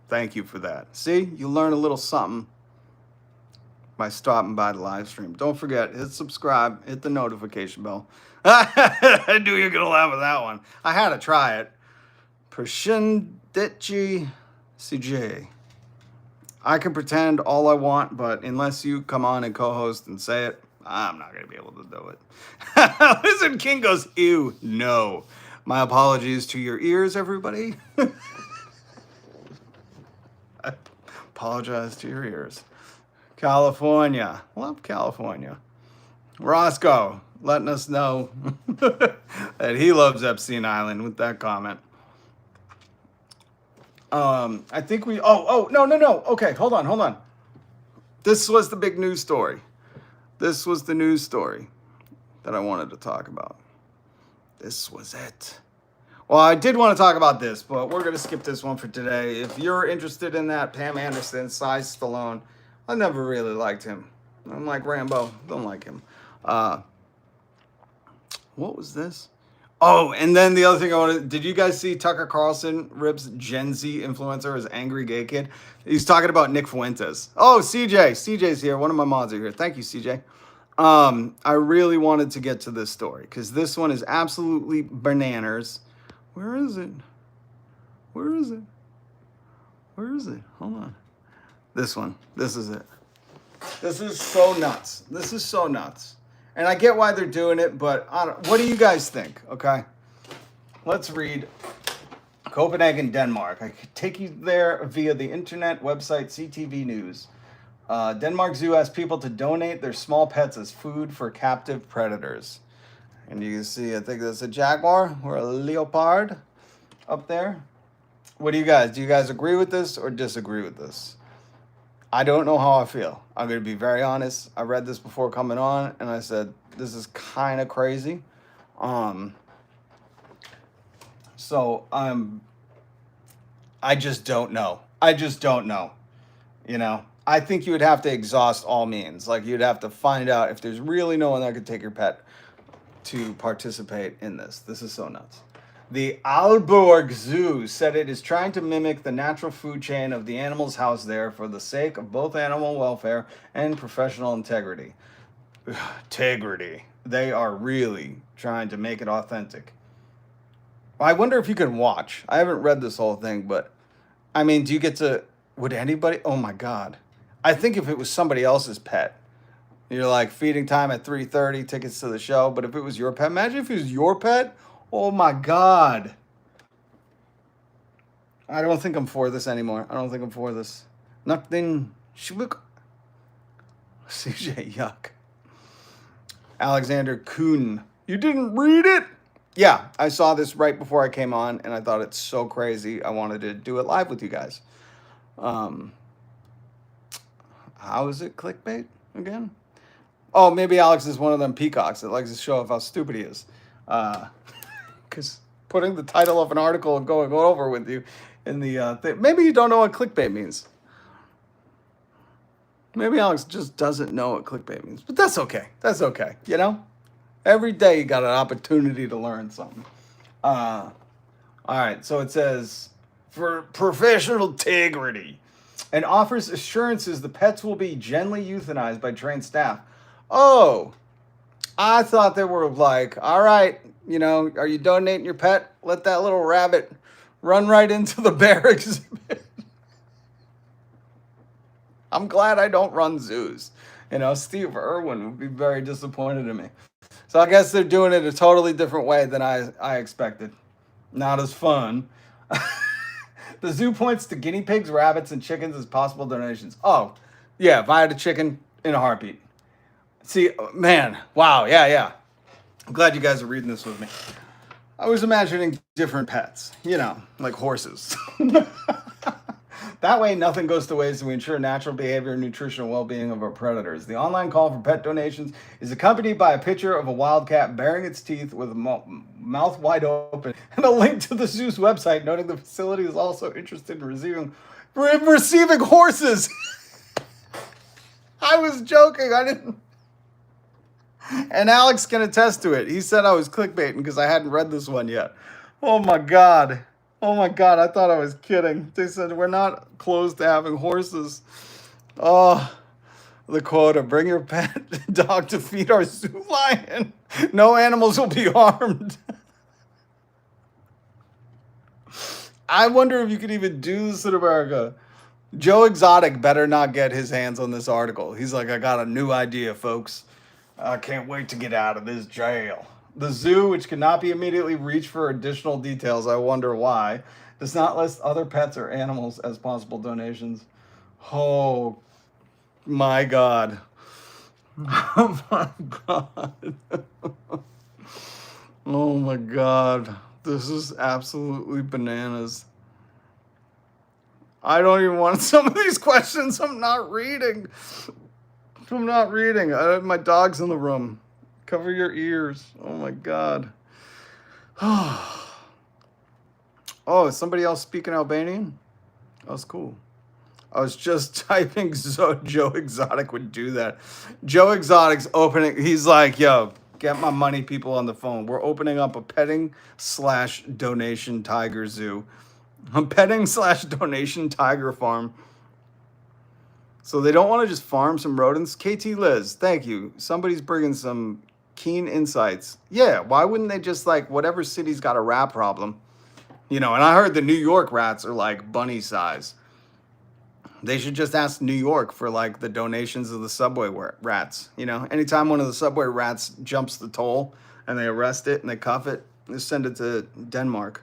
Thank you for that. See, you learn a little something by stopping by the live stream. Don't forget, hit subscribe, hit the notification bell. I knew you were going to laugh at that one. I had to try it. Pershindichi CJ. I can pretend all I want, but unless you come on and co-host and say it, I'm not going to be able to do it. Lizard King goes, ew, no. My apologies to your ears, everybody. I apologize to your ears. California. Love California. Roscoe letting us know that he loves Epstein Island with that comment. I think we, no. Okay, hold on. This was the big news story. This was the news story that I wanted to talk about. This was it. Well, I did want to talk about this, but we're going to skip this one for today. If you're interested in that, Pam Anderson, Cy Stallone, I never really liked him. I'm like Rambo, don't like him. What was this? Oh, and then the other thing I wanted, did you guys see Tucker Carlson rips Gen Z influencer as angry gay kid? He's talking about Nick Fuentes. Oh, CJ's here. One of my mods are here. Thank you, CJ. I really wanted to get to this story because this one is absolutely bananas. Where is it? Hold on. This one. This is it. This is so nuts. And I get why they're doing it, but what do you guys think? Okay. Let's read Copenhagen, Denmark. I could take you there via the internet website CTV News. Denmark Zoo asked people to donate their small pets as food for captive predators. And you can see, I think that's a jaguar or a leopard up there. What do you guys agree with this or disagree with this? I don't know how I feel. I'm going to be very honest. I read this before coming on, and I said, this is kind of crazy. I just don't know. You know, I think you would have to exhaust all means. Like, you'd have to find out if there's really no one that could take your pet to participate in this. This is so nuts. The Aalborg Zoo said it is trying to mimic the natural food chain of the animals housed there for the sake of both animal welfare and professional integrity. Integrity. They are really trying to make it authentic. I wonder if you can watch. I haven't read this whole thing, but I mean, do you get to, would anybody, oh my God. I think if it was somebody else's pet, you're like feeding time at 3:30, tickets to the show, but if it was your pet, imagine if it was your pet. Oh my God. I don't think I'm for this anymore. Nothing. CJ, yuck. Alexander Kuhn. You didn't read it? Yeah, I saw this right before I came on, and I thought it's so crazy. I wanted to do it live with you guys. How is it clickbait again? Oh, maybe Alex is one of them peacocks that likes to show off how stupid he is. Because putting the title of an article and going over with you in the thing. Maybe you don't know what clickbait means. Maybe Alex just doesn't know what clickbait means. But that's okay. You know? Every day you got an opportunity to learn something. All right. So it says, for professional integrity, and offers assurances the pets will be gently euthanized by trained staff. Oh, I thought they were like, all right, you know, are you donating your pet? Let that little rabbit run right into the bear exhibit. I'm glad I don't run zoos. You know, Steve Irwin would be very disappointed in me. So I guess they're doing it a totally different way than I expected. Not as fun. The zoo points to guinea pigs, rabbits, and chickens as possible donations. Oh, yeah, if I had a chicken, in a heartbeat. See, man, wow, yeah. I'm glad you guys are reading this with me. I was imagining different pets, you know, like horses. That way, nothing goes to waste and we ensure natural behavior and nutritional well-being of our predators. The online call for pet donations is accompanied by a picture of a wildcat baring its teeth with a mouth wide open and a link to the zoo's website, noting the facility is also interested in receiving horses. I was joking. I didn't. And Alex can attest to it. He said I was clickbaiting because I hadn't read this one yet. Oh my God, I thought I was kidding. They said we're not close to having horses. Oh, the quota, bring your pet dog to feed our zoo lion. No animals will be harmed. I wonder if you could even do this in America. Joe Exotic better not get his hands on this article. He's like, I got a new idea, folks. I can't wait to get out of this jail. The zoo, which cannot be immediately reached for additional details, I wonder why, does not list other pets or animals as possible donations. Oh my God. Oh my God. Oh my God. This is absolutely bananas. I don't even want some of these questions. I'm not reading. My dog's in the room. Cover your ears. Oh my God. Oh, is somebody else speaking Albanian? That's cool. I was just typing so Joe Exotic would do that. Joe Exotic's opening. He's like, yo, get my money people on the phone. We're opening up a petting/donation tiger zoo. A petting/donation tiger farm. So they don't want to just farm some rodents. KT Liz, thank you. Somebody's bringing some keen insights. Yeah, why wouldn't they just like whatever city's got a rat problem? You know, and I heard the New York rats are like bunny size. They should just ask New York for like the donations of the subway rats. You know, anytime one of the subway rats jumps the toll and they arrest it and they cuff it, they send it to Denmark.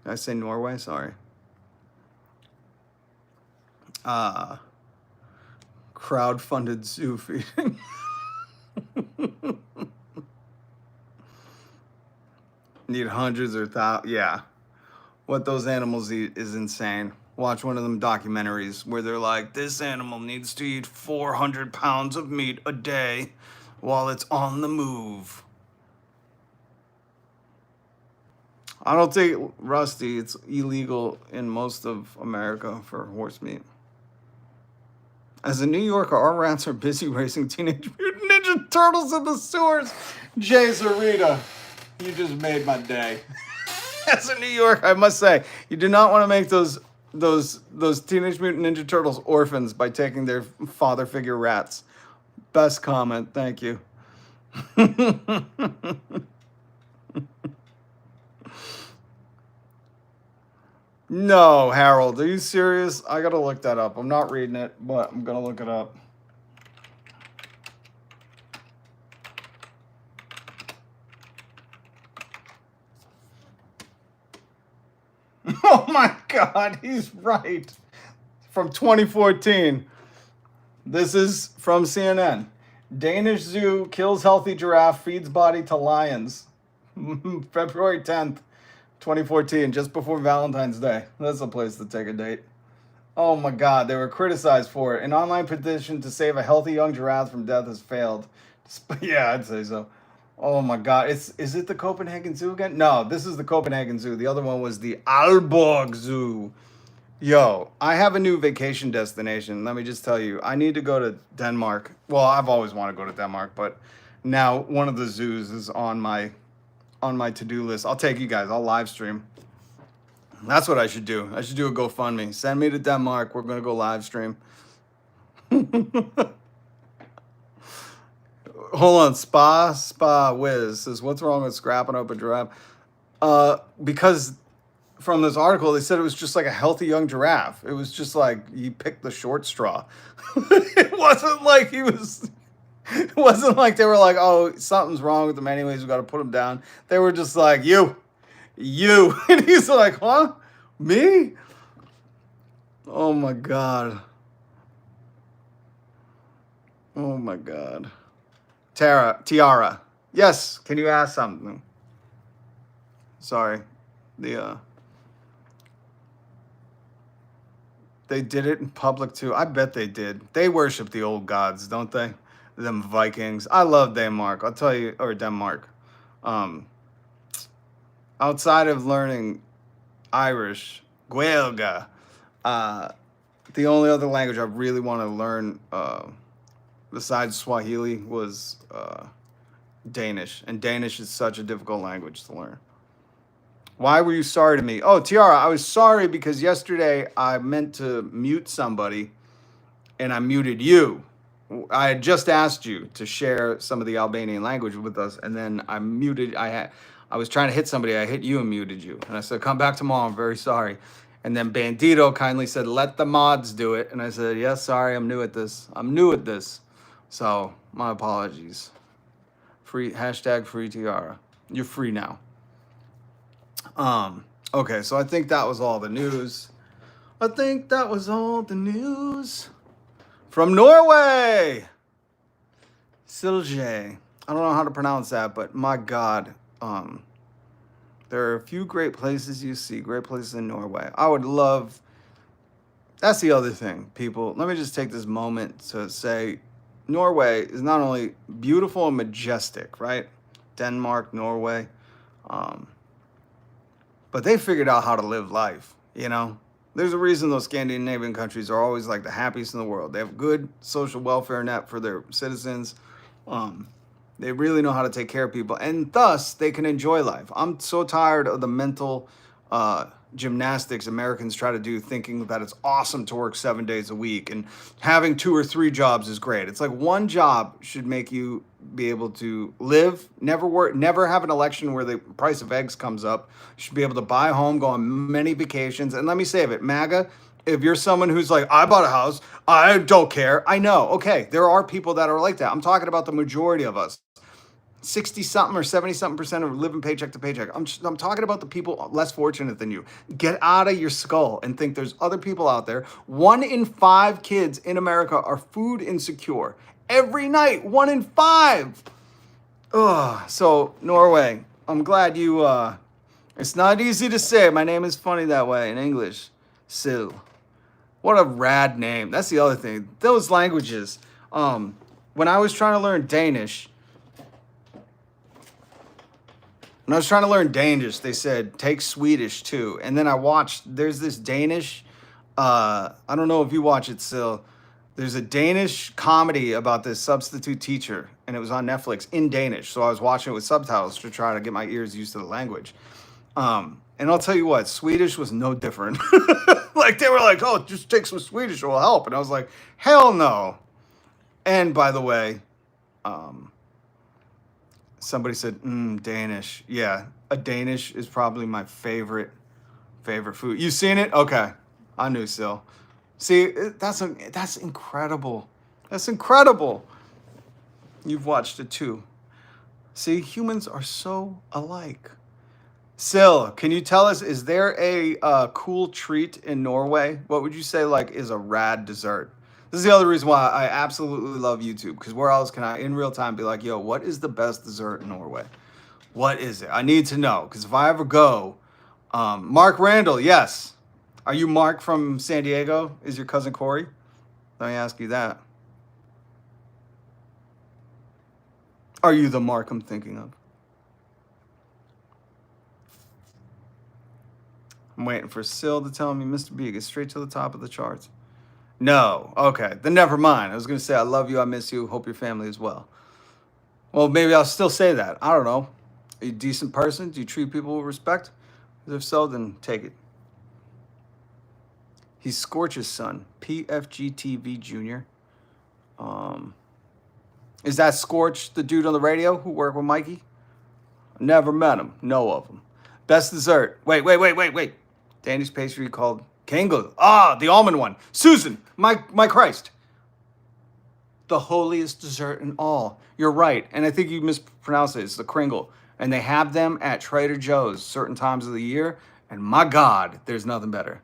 Did I say Norway? Sorry. Crowd-funded zoo feeding. Need hundreds or thousands. Yeah. What those animals eat is insane. Watch one of them documentaries where they're like, this animal needs to eat 400 pounds of meat a day while it's on the move. I don't think, Rusty, it's illegal in most of America for horse meat. As a New Yorker, our rats are busy racing Teenage Mutant Ninja Turtles in the sewers. Jay Zarita, you just made my day. As a New Yorker, I must say, you do not want to make those Teenage Mutant Ninja Turtles orphans by taking their father figure rats. Best comment, thank you. No, Harold, are you serious? I gotta look that up. I'm not reading it, but I'm gonna look it up. Oh my God, he's right. From 2014. This is from CNN. Danish zoo kills healthy giraffe, feeds body to lions. February 10th. 2014, just before Valentine's Day. That's a place to take a date. Oh my God, they were criticized for it. An online petition to save a healthy young giraffe from death has failed. Yeah, I'd say so. Oh my God, is it the Copenhagen Zoo again? No, this is the Copenhagen Zoo. The other one was the Aalborg Zoo. Yo, I have a new vacation destination. Let me just tell you, I need to go to Denmark. Well, I've always wanted to go to Denmark, but now one of the zoos is on my to-do list. I'll take you guys. I'll live stream. That's what I should do. I should do a GoFundMe. Send me to Denmark. We're going to go live stream. Hold on. Spa Wiz says, what's wrong with scrapping up a giraffe? Because from this article, they said it was just like a healthy young giraffe. It was just like you picked the short straw. It wasn't like he was... It wasn't like they were like, oh, something's wrong with him anyways, we got to put him down. They were just like, you. And he's like, huh? Me? Oh, my God. Oh, my God. Tiara. Yes, can you ask something? Sorry. They did it in public, too. I bet they did. They worship the old gods, don't they? Them Vikings. I love Denmark. I'll tell you, or Denmark. Outside of learning Irish, Gaelga, the only other language I really want to learn besides Swahili was Danish. And Danish is such a difficult language to learn. Why were you sorry to me? Oh, Tiara, I was sorry because yesterday I meant to mute somebody and I muted you. I had just asked you to share some of the Albanian language with us, and then I muted. I was trying to hit somebody. I hit you and muted you, and I said, "Come back tomorrow. I'm very sorry." And then Bandito kindly said, "Let the mods do it," and I said, "Yes, sorry. I'm new at this. So my apologies. Free hashtag free Tiara. You're free now. Okay, so I think that was all the news. From Norway, Silje. I don't know how to pronounce that, but my God, there are a few great places you see, great places in Norway. I would love, that's the other thing, people. Let me just take this moment to say, Norway is not only beautiful and majestic, right? Denmark, Norway, but they figured out how to live life, you know? There's a reason those Scandinavian countries are always like the happiest in the world. They have good social welfare net for their citizens. They really know how to take care of people, and thus they can enjoy life. I'm so tired of the mental gymnastics Americans try to do, thinking that it's awesome to work 7 days a week and having 2 or 3 jobs is great. It's like one job should make you be able to live, never work, never have an election where the price of eggs comes up. You should be able to buy a home, go on many vacations. And let me save it, MAGA, if you're someone who's like, I bought a house, I don't care. I know, okay, there are people that are like that. I'm talking about the majority of us. 60-something or 70-something% of living paycheck to paycheck. I'm talking about the people less fortunate than you. Get out of your skull and think there's other people out there. 1 in 5 kids in America are food insecure. Every night, 1 in 5. Ugh. So, Norway, I'm glad you, it's not easy to say. My name is funny that way in English. Sil. What a rad name. That's the other thing. Those languages. When I was trying to learn Danish, they said, take Swedish too. And then I watched, there's this Danish, I don't know if you watch it still. There's a Danish comedy about this substitute teacher, and it was on Netflix in Danish. So I was watching it with subtitles to try to get my ears used to the language. And I'll tell you what, Swedish was no different. Like they were like, oh, just take some Swedish, it will help. And I was like, hell no. And by the way, somebody said, Danish. Yeah, a Danish is probably my favorite food. You seen it? Okay, I knew Sil. See, that's incredible. That's incredible. You've watched it too. See, humans are so alike. Sil, can you tell us, is there a cool treat in Norway? What would you say like is a rad dessert? This is the other reason why I absolutely love YouTube, because where else can I, in real time, be like, yo, what is the best dessert in Norway? What is it? I need to know, because if I ever go, Mark Randall, yes. Are you Mark from San Diego? Is your cousin Corey? Let me ask you that. Are you the Mark I'm thinking of? I'm waiting for Sil to tell me Mr. B gets straight to the top of the charts. No. Okay. Then never mind. I was going to say, I love you. I miss you. Hope your family is well. Well, maybe I'll still say that. I don't know. Are you a decent person? Do you treat people with respect? If so, then take it. He's Scorch's son. PFGTV Jr. Is that Scorch, the dude on the radio who worked with Mikey? Never met him. Know of him. Best dessert. Wait. Danish pastry called Kangol. The almond one. Susan, my Christ. The holiest dessert in all. You're right. And I think you mispronounced it. It's the Kringle. And they have them at Trader Joe's certain times of the year. And my God, there's nothing better.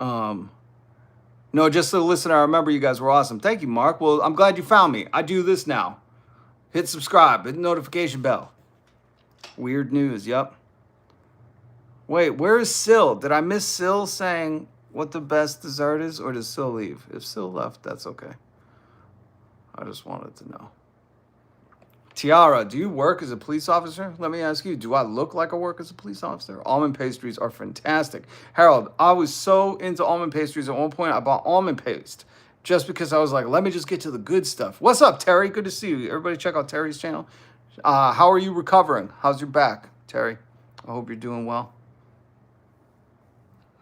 No, just so listener, I remember you guys were awesome. Thank you, Mark. Well, I'm glad you found me. I do this now. Hit subscribe. Hit the notification bell. Weird news. Yep. Wait, where is Sil? Did I miss Sil saying what the best dessert is, or did Sil leave? If Sil left, that's okay. I just wanted to know. Tiara, do you work as a police officer? Let me ask you, do I look like I work as a police officer? Almond pastries are fantastic. Harold, I was so into almond pastries at one point, I bought almond paste just because I was like, let me just get to the good stuff. What's up, Terry? Good to see you. Everybody check out Terry's channel. How are you recovering? How's your back, Terry? I hope you're doing well.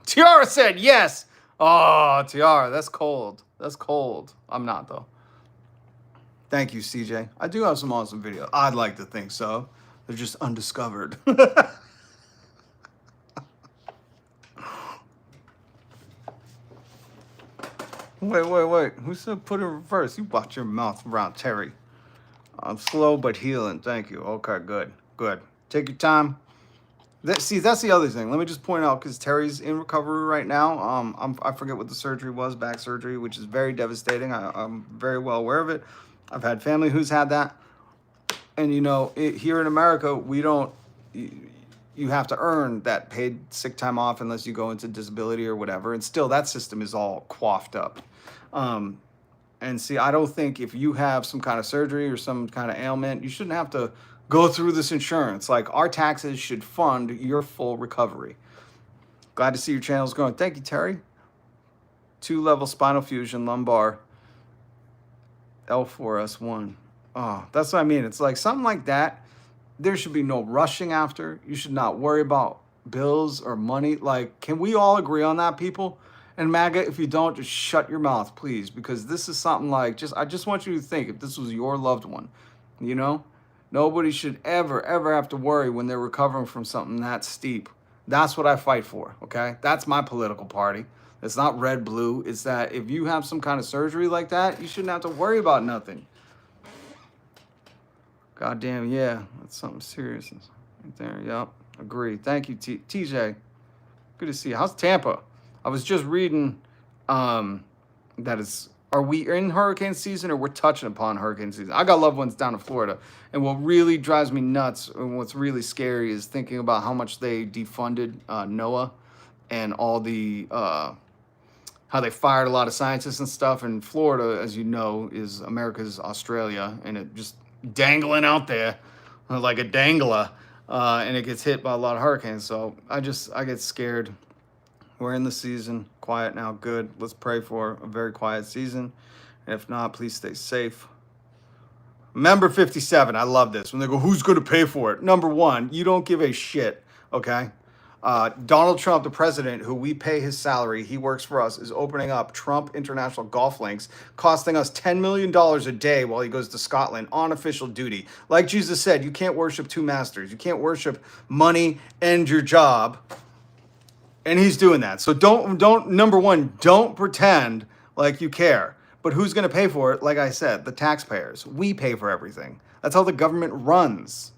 Tiara said yes. Oh, Tiara, that's cold. That's cold. I'm not, though. Thank you, CJ. I do have some awesome videos. I'd like to think so. They're just undiscovered. Wait. Who said put it in reverse? You watch your mouth around, Terry. I'm slow but healing. Thank you. Okay, good. Take your time. That's the other thing. Let me just point out, because Terry's in recovery right now. I forget what the surgery was, back surgery, which is very devastating. I'm very well aware of it. I've had family who's had that. And, here in America, we don't, you have to earn that paid sick time off unless you go into disability or whatever. And still, that system is all quaffed up. And see, I don't think if you have some kind of surgery or some kind of ailment, you shouldn't have to go through this insurance. Like, our taxes should fund your full recovery. Glad to see your channel's growing. Thank you, Terry. 2-level spinal fusion, lumbar, L4S1. Oh, that's what I mean. It's like something like that. There should be no rushing after. You should not worry about bills or money. Like, can we all agree on that, people? And MAGA, if you don't, just shut your mouth, please, because this is something like, I just want you to think, if this was your loved one, nobody should ever have to worry when they're recovering from something that steep. That's what I fight for, okay? That's my political party. It's not red, blue. It's that if you have some kind of surgery like that, you shouldn't have to worry about nothing. Goddamn, yeah, that's something serious right there. Yep, agree. Thank you, TJ. Good to see you. How's Tampa? I was just reading are we in hurricane season, or we're touching upon hurricane season? I got loved ones down in Florida, and what really drives me nuts and what's really scary is thinking about how much they defunded NOAA and all the how they fired a lot of scientists and stuff. And Florida, as you know, is America's Australia, and it just dangling out there like a dangler, and it gets hit by a lot of hurricanes. So I get scared. We're in the season, quiet now, good. Let's pray for a very quiet season. And if not, please stay safe. Member 57, I love this. When they go, who's going to pay for it? Number one, you don't give a shit, okay? Donald Trump, the president, who we pay his salary, he works for us, is opening up Trump International Golf Links, costing us $10 million a day while he goes to Scotland on official duty. Like Jesus said, you can't worship two masters. You can't worship money and your job. And he's doing that. So number one, don't pretend like you care. But who's going to pay for it? Like I said, the taxpayers. We pay for everything. That's how the government runs.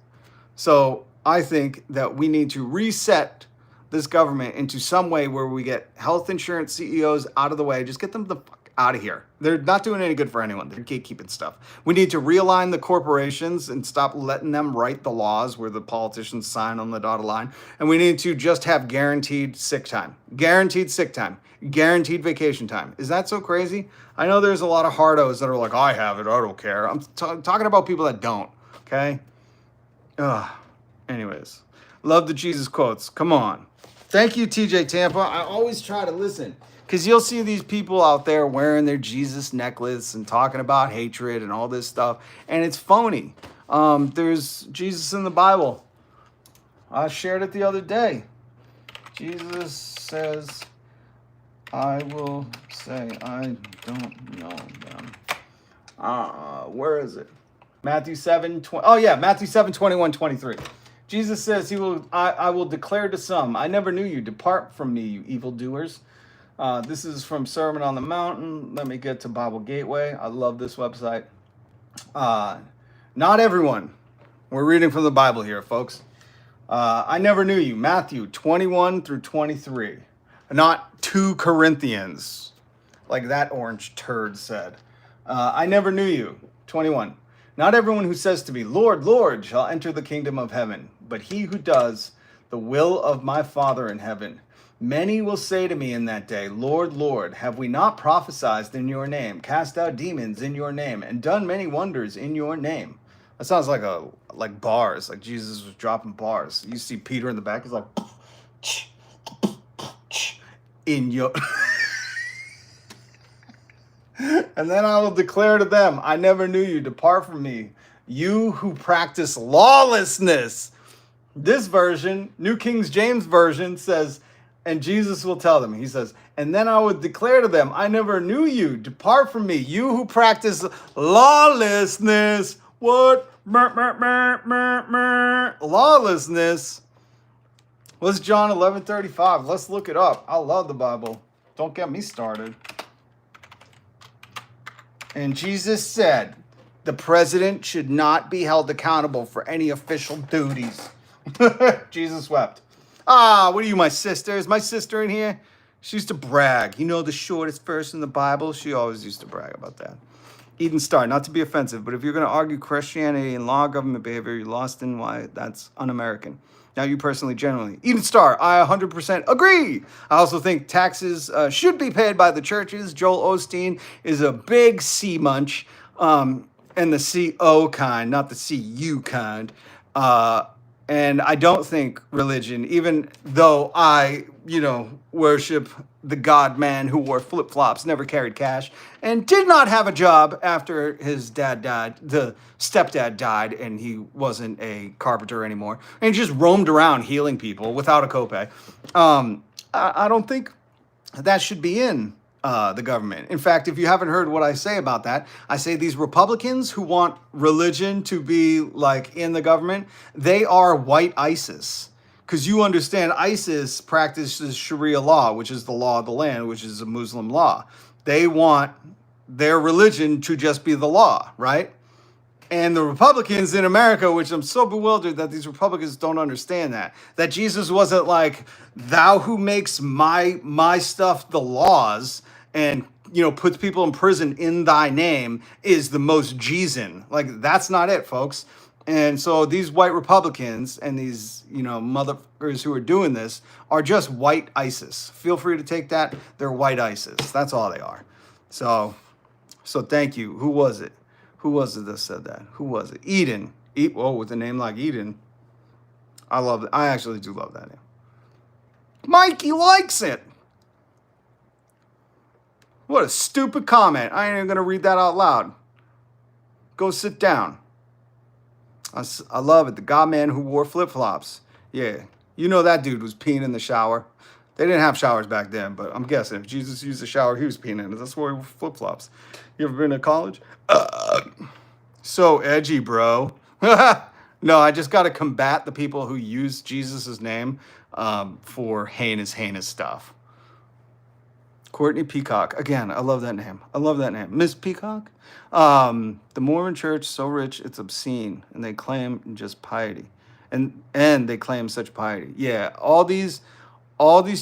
So I think that we need to reset this government into some way where we get health insurance CEOs out of the way. Just get them the fuck out of here. They're not doing any good for anyone. They're gatekeeping stuff. We need to realign the corporations and stop letting them write the laws where the politicians sign on the dotted line. And we need to just have guaranteed sick time. Guaranteed sick time. Guaranteed vacation time. Is that so crazy? I know there's a lot of hardos that are like, I have it, I don't care. I'm talking about people that don't, okay? Anyways, love the Jesus quotes. Come on. Thank you, TJ Tampa. I always try to listen, because you'll see these people out there wearing their Jesus necklace and talking about hatred and all this stuff, and it's phony. There's Jesus in the Bible. I shared it the other day. Jesus says, I will say I don't know them. Where is it? Matthew 7:20. Oh yeah, Matthew 7:21-23. Jesus says I will declare to some, I never knew you. Depart from me, you evildoers. This is from Sermon on the Mountain. Let me get to Bible Gateway. I love this website. Not everyone. We're reading from the Bible here, folks. I never knew you. Matthew 21-23. Not 2 Corinthians, like that orange turd said. I never knew you. 21. Not everyone who says to me, Lord, Lord, shall enter the kingdom of heaven, but he who does the will of my Father in heaven. Many will say to me in that day, Lord, Lord, have we not prophesied in your name, cast out demons in your name, and done many wonders in your name? That sounds like bars, like Jesus was dropping bars. You see Peter in the back, he's like, in your... And then I will declare to them, I never knew you. Depart from me, you who practice lawlessness. This version, New King James Version, says, And Jesus will tell them, he says, and then I would declare to them, I never knew you. Depart from me, you who practice lawlessness. What? Lawlessness. What's John 11:35? Let's look it up. I love the Bible. Don't get me started. And Jesus said, the president should not be held accountable for any official duties. Jesus wept. What are you, my sister? Is my sister in here? She used to brag. You know the shortest verse in the Bible? She always used to brag about that. Eden Star, not to be offensive, but if you're going to argue Christianity and law, government behavior, you're lost in why that's un-American. Now, you personally, generally. Eden Star, I 100% agree. I also think taxes should be paid by the churches. Joel Osteen is a big C-munch, and the C-O kind, not the C-U kind. And I don't think religion, even though I, worship the God man who wore flip-flops, never carried cash, and did not have a job after his dad died, the stepdad died, and he wasn't a carpenter anymore, and just roamed around healing people without a copay. I don't think that should be in the government. In fact, if you haven't heard what I say about that, I say these Republicans who want religion to be like in the government, they are white ISIS. Because you understand, ISIS practices Sharia law, which is the law of the land, which is a Muslim law. They want their religion to just be the law, right? And the Republicans in America, which I'm so bewildered that these Republicans don't understand that Jesus wasn't like, thou who makes my stuff the laws and, puts people in prison in thy name is the most Jesus. Like, that's not it, folks. And so these white Republicans and these, motherfuckers who are doing this are just white ISIS. Feel free to take that. They're white ISIS. That's all they are. So thank you. Who was it? Who was it that said that? Who was it? Eden. With a name like Eden. I love it. I actually do love that name. Mikey likes it. What a stupid comment. I ain't even going to read that out loud. Go sit down. I love it. The God man who wore flip-flops. Yeah. That dude was peeing in the shower. They didn't have showers back then, but I'm guessing if Jesus used a shower, he was peeing in it. That's why he wore flip-flops. You ever been to college? So edgy, bro. No, I just got to combat the people who use Jesus' name for heinous stuff. Courtney Peacock. Again, I love that name. Miss Peacock. The Mormon church, so rich, it's obscene. And they claim just piety. And they claim such piety. Yeah, all these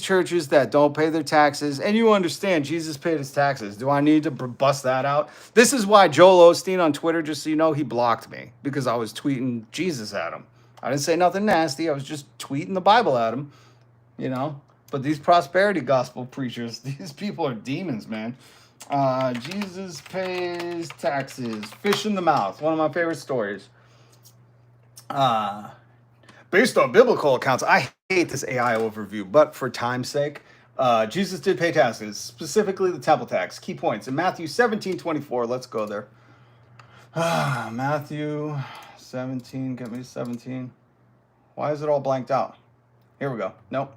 churches that don't pay their taxes. And you understand, Jesus paid his taxes. Do I need to bust that out? This is why Joel Osteen on Twitter, just so you know, he blocked me. Because I was tweeting Jesus at him. I didn't say nothing nasty. I was just tweeting the Bible at him. But these prosperity gospel preachers, these people are demons, man. Jesus pays taxes. Fish in the mouth. One of my favorite stories. Based on biblical accounts, I hate this AI overview, but for time's sake, Jesus did pay taxes, specifically the temple tax. Key points. In Matthew 17:24, let's go there. Matthew 17, get me to 17. Why is it all blanked out? Here we go. Nope,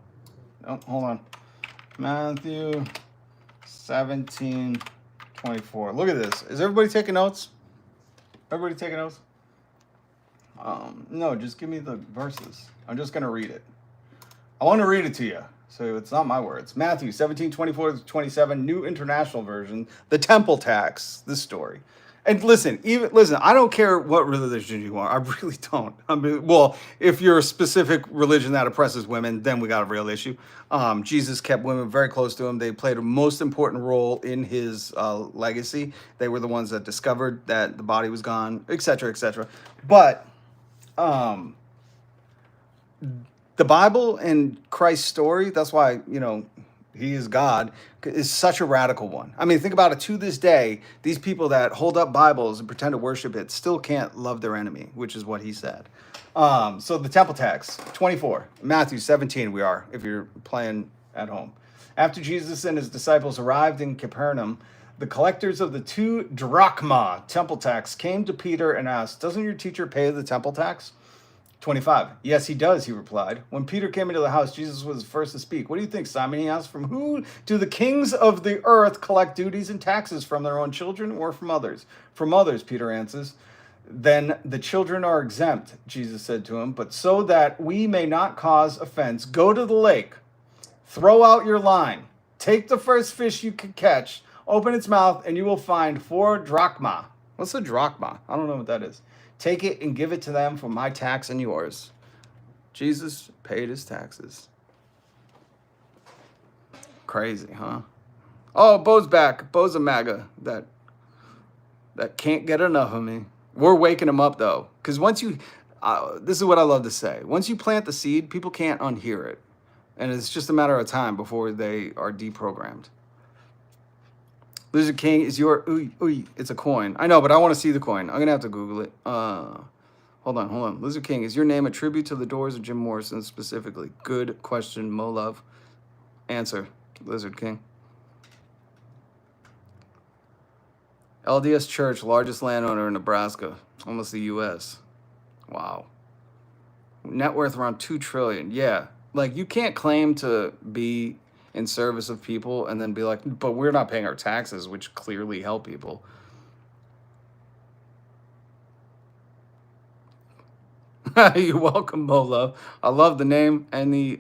hold on. Matthew 17:24. Look at this. Is everybody taking notes? No, just give me the verses. I'm just going to read it. I want to read it to you, so it's not my words. Matthew 17:24-27, New International Version, the temple tax, this story. And listen, I don't care what religion you are. I really don't. Well, if you're a specific religion that oppresses women, then we got a real issue. Jesus kept women very close to him. They played a most important role in his legacy. They were the ones that discovered that the body was gone, etc., etc. But the Bible and Christ's story, that's why, he is God, is such a radical one. I mean, think about it. To this day, these people that hold up Bibles and pretend to worship it still can't love their enemy, which is what he said. So the temple tax, 24, Matthew 17 we are, if you're playing at home. After Jesus and his disciples arrived in Capernaum, the collectors of the 2 drachma temple tax came to Peter and asked, doesn't your teacher pay the temple tax? 25. Yes, he does, he replied. When Peter came into the house, Jesus was first to speak. What do you think, Simon? He asked. From who do the kings of the earth collect duties and taxes? From their own children or from others? From others, Peter answers. Then the children are exempt, Jesus said to him. But so that we may not cause offense, go to the lake, throw out your line, take the first fish you can catch, open its mouth, and you will find 4 drachma. What's a drachma? I don't know what that is. Take it and give it to them for my tax and yours. Jesus paid his taxes. Crazy, huh? Oh, Bo's back. Bo's a MAGA that can't get enough of me. We're waking him up, though. Because once you... this is what I love to say. Once you plant the seed, people can't unhear it. And it's just a matter of time before they are deprogrammed. Lizard King is your... Ooh, it's a coin. I know, but I want to see the coin. I'm going to have to Google it. Hold on. Lizard King, is your name a tribute to the Doors or Jim Morrison specifically? Good question, Mo Love. Answer, Lizard King. LDS Church, largest landowner in Nebraska. Almost the U.S. Wow. Net worth around $2 trillion. Yeah. Like, you can't claim to be in service of people and then be like, but we're not paying our taxes, which clearly help people. You're welcome, Mo Love. I love the name and the,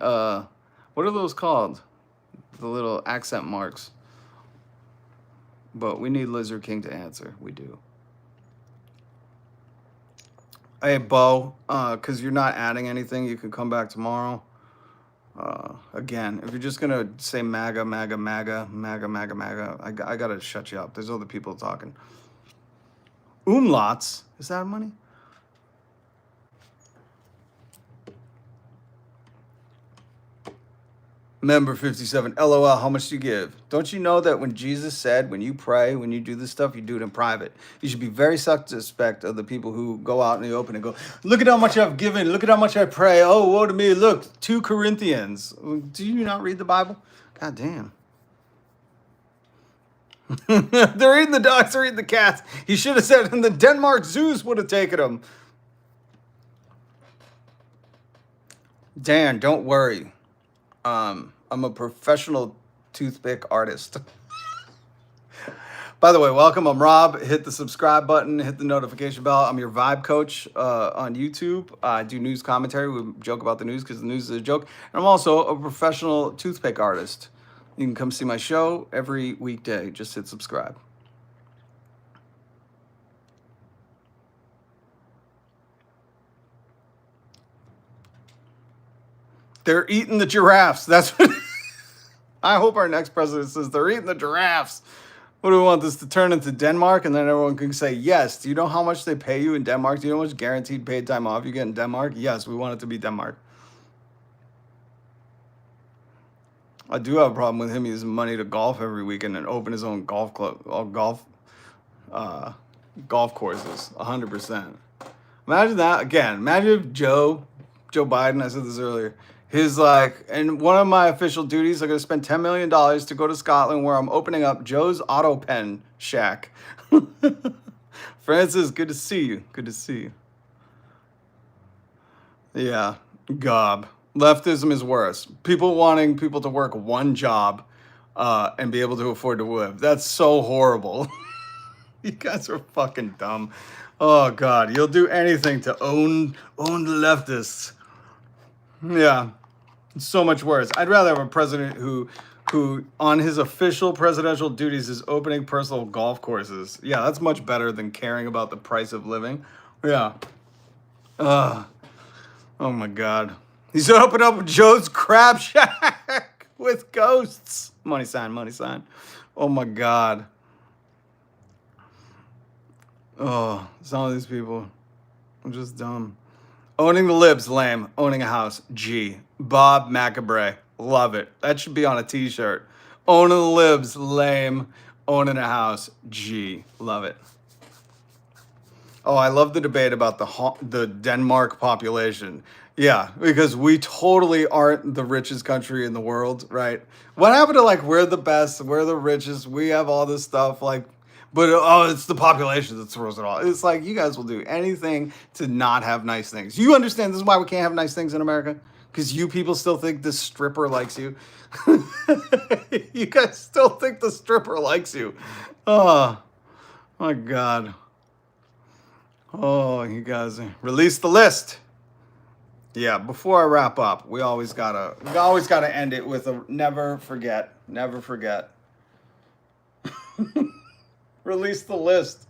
what are those called? The little accent marks. But we need Lizard King to answer. We do. Hey, Bo, because you're not adding anything, you can come back tomorrow. Again, if you're just going to say MAGA, I got to shut you up. There's other people talking. Umlauts. Is that money? Member 57, LOL, how much do you give? Don't you know that when Jesus said, when you pray, when you do this stuff, you do it in private? You should be very suspect of the people who go out in the open and go, look at how much I've given. Look at how much I pray. Oh, woe to me. Look, 2 Corinthians. Do you not read the Bible? God damn. They're eating the dogs, they're eating the cats. He should have said, and the Denmark zoos would have taken them. Dan, don't worry. I'm a professional toothpick artist. By the way, welcome. I'm Rob. Hit the subscribe button. Hit the notification bell. I'm your vibe coach on YouTube. I do news commentary. We joke about the news because the news is a joke. And I'm also a professional toothpick artist. You can come see my show every weekday. Just hit subscribe. They're eating the giraffes. That's what... I hope our next president says they're eating the giraffes. What do we want this to turn into Denmark? And then everyone can say, yes. Do you know how much they pay you in Denmark? Do you know how much guaranteed paid time off you get in Denmark? Yes, we want it to be Denmark. I do have a problem with him using money to golf every weekend and open his own golf club, golf courses, 100%. Imagine that. Again, imagine if Joe Biden, I said this earlier, he's like, and one of my official duties, I'm going to spend $10 million to go to Scotland where I'm opening up Joe's auto pen shack. Francis, good to see you. Good to see you. Yeah, gob. Leftism is worse. People wanting people to work one job and be able to afford to live. That's so horrible. You guys are fucking dumb. Oh, God. You'll do anything to own the leftists. Yeah. It's so much worse. I'd rather have a president who on his official presidential duties is opening personal golf courses. Yeah, that's much better than caring about the price of living. Yeah. Oh my God. He's opened up Joe's Crab Shack with ghosts. Money sign, money sign. Oh my God. Oh, some of these people are just dumb. Owning the libs, lame. Owning a house, G. Bob McAbray, love it. That should be on a t-shirt. Owning the libs, lame. Owning a house, G. Love it. Oh, I love the debate about the Denmark population. Yeah, because we totally aren't the richest country in the world, right? What happened to, like, we're the best, we're the richest, we have all this stuff, like, But oh, it's the population that throws it all. It's like you guys will do anything to not have nice things. You understand this is why we can't have nice things in America? Because you people still think this stripper likes you. You guys still think the stripper likes you. Oh my God. Oh, you guys release the list. Yeah, before I wrap up, we always gotta end it with a never forget. Never forget. Release the list.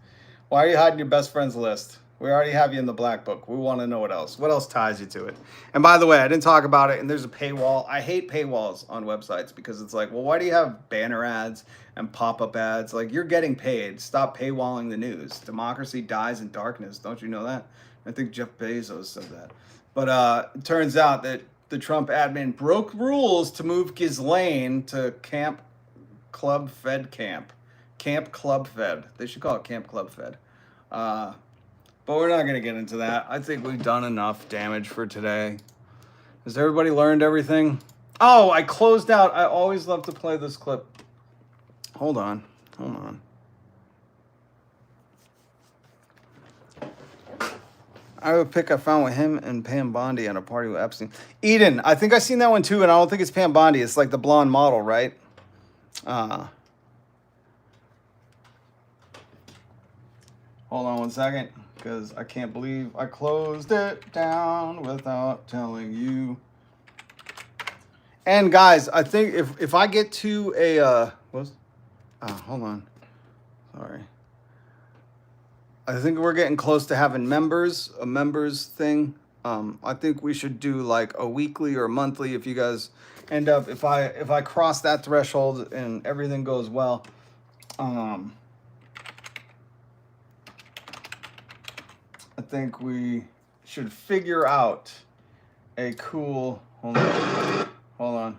Why are you hiding your best friend's list? We already have you in the black book. We want to know what else. What else ties you to it? And by the way, I didn't talk about it, and there's a paywall. I hate paywalls on websites because it's like, well, why do you have banner ads and pop-up ads? Like, you're getting paid. Stop paywalling the news. Democracy dies in darkness. Don't you know that? I think Jeff Bezos said that. But it turns out that the Trump admin broke rules to move Ghislaine to Camp Club Fed Camp. Camp Club Fed. They should call it Camp Club Fed. But we're not going to get into that. I think we've done enough damage for today. Has everybody learned everything? Oh, I closed out. I always love to play this clip. Hold on. I have a pic I found with him and Pam Bondi at a party with Epstein. Eden, I think I seen that one too, and I don't think it's Pam Bondi. It's like the blonde model, right? Hold on one second, because I can't believe I closed it down without telling you. And guys, I think if I get to a hold on. Sorry. I think we're getting close to having a members thing. I think we should do like a weekly or monthly if you guys end up, if I cross that threshold and everything goes well. I think we should figure out a cool, hold on,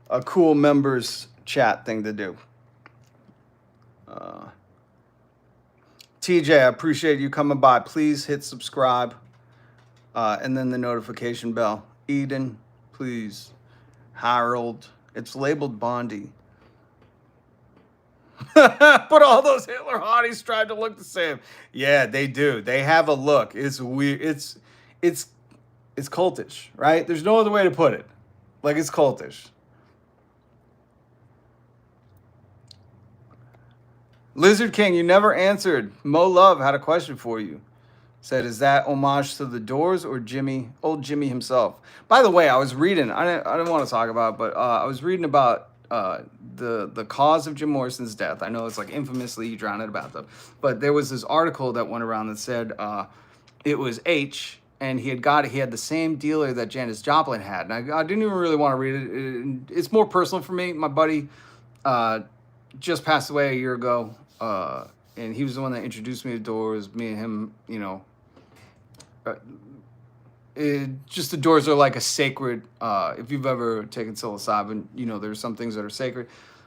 a cool members chat thing to do. TJ, I appreciate you coming by. Please hit subscribe and then the notification bell. Eden, please. Harold, it's labeled Bondi. But all those Hitler hotties tried to look the same. Yeah, they do. They have a look. It's weird. It's cultish, right? There's no other way to put it. Like, it's cultish. Lizard King, you never answered. Mo Love had a question for you. Said, is that homage to the Doors or old Jimmy himself? By the way, I was reading, I didn't want to talk about it, but I was reading about the cause of Jim Morrison's death. I know it's like infamously he drowned in a bathtub, but there was this article that went around that said it was H, and he had the same dealer that Janis Joplin had. And I didn't even really want to read it. It's more personal for me. My buddy just passed away a year ago, and he was the one that introduced me to Doors. Me and him, you know, just the Doors are like a sacred, if you've ever taken psilocybin, you know, there's some things that are sacred.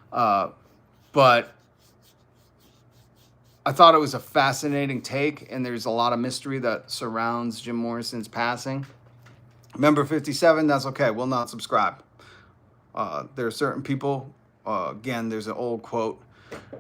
But I thought it was a fascinating take, and there's a lot of mystery that surrounds Jim Morrison's passing. Member 57, that's okay. We'll not subscribe. There are certain people, again, there's an old quote,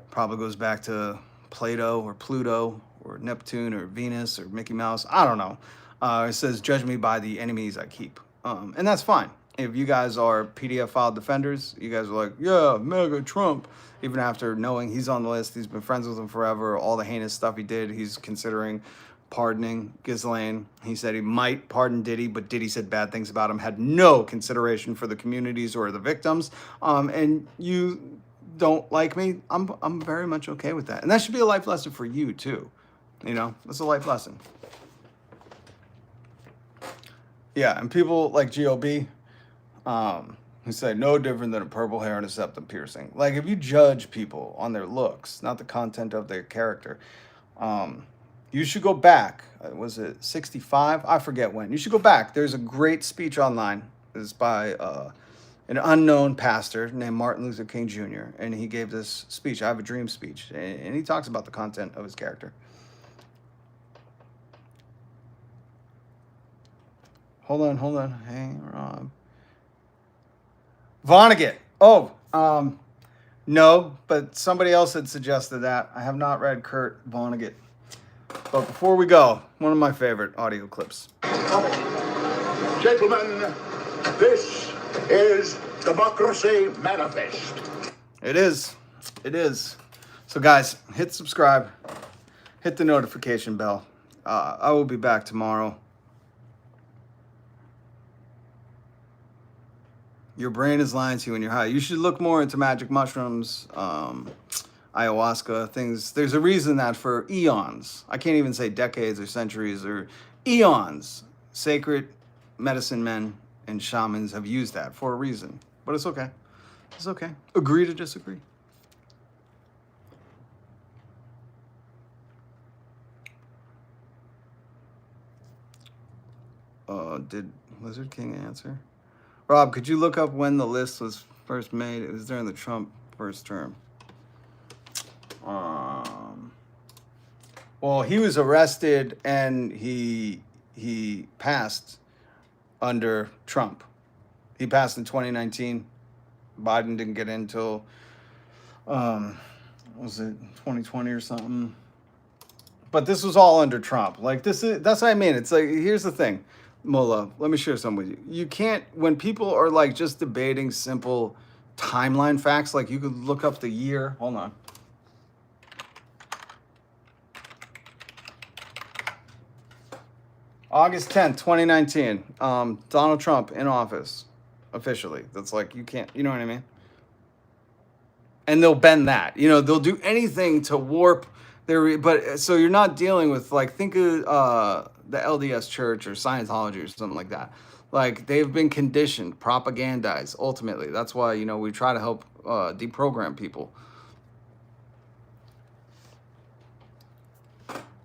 probably goes back to Plato or Pluto or Neptune or Venus or Mickey Mouse. I don't know. It says, judge me by the enemies I keep. And that's fine. If you guys are PDF file defenders, you guys are like, yeah, mega Trump. Even after knowing he's on the list, he's been friends with him forever, all the heinous stuff he did, he's considering pardoning Ghislaine. He said he might pardon Diddy, but Diddy said bad things about him, had no consideration for the communities or the victims. And you don't like me, I'm very much okay with that. And that should be a life lesson for you too. You know, that's a life lesson. Yeah, and people like GOB, who say no different than a purple hair and a septum piercing. Like, if you judge people on their looks, not the content of their character, you should go back. Was it 65? I forget when. You should go back. There's a great speech online. It's by an unknown pastor named Martin Luther King Jr., and he gave this speech, I Have a Dream speech, and he talks about the content of his character. Hold on. Hey, Rob. Vonnegut. Oh, No, but somebody else had suggested that. I have not read Kurt Vonnegut. But before we go, one of my favorite audio clips. Gentlemen, this is Democracy Manifest. It is. It is. So guys, hit subscribe. Hit the notification bell. I will be back tomorrow. Your brain is lying to you when you're high. You should look more into magic mushrooms, ayahuasca, things. There's a reason that for eons, I can't even say decades or centuries or eons, sacred medicine men and shamans have used that for a reason. But it's okay. It's okay. Agree to disagree. Did Lizard King answer? Rob, could you look up when the list was first made? It was during the Trump first term. Well, he was arrested and he passed under Trump. He passed in 2019. Biden didn't get in until was it 2020 or something? But this was all under Trump. Like that's what I mean. It's like, here's the thing. Mullah, let me share something with you. You can't, when people are like just debating simple timeline facts, like you could look up the year. Hold on. August 10th, 2019. Donald Trump in office officially. That's like, you can't, you know what I mean? And they'll bend that. You know, they'll do anything to warp their, but so you're not dealing with, like, think of the LDS Church or Scientology or something like that. Like, they've been conditioned, propagandized, ultimately. That's why, you know, we try to help deprogram people.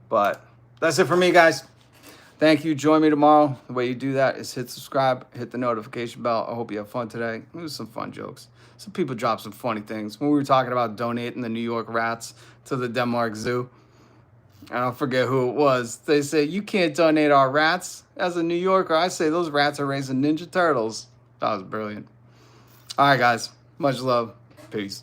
But that's it for me, guys. Thank you. Join me tomorrow. The way you do that is hit subscribe, hit the notification bell. I hope you have fun today. It was some fun jokes. Some people dropped some funny things. When we were talking about donating the New York rats to the Denmark Zoo, I don't forget who it was. They say, you can't donate our rats. As a New Yorker, I say those rats are raising Ninja Turtles. That was brilliant. All right, guys. Much love. Peace.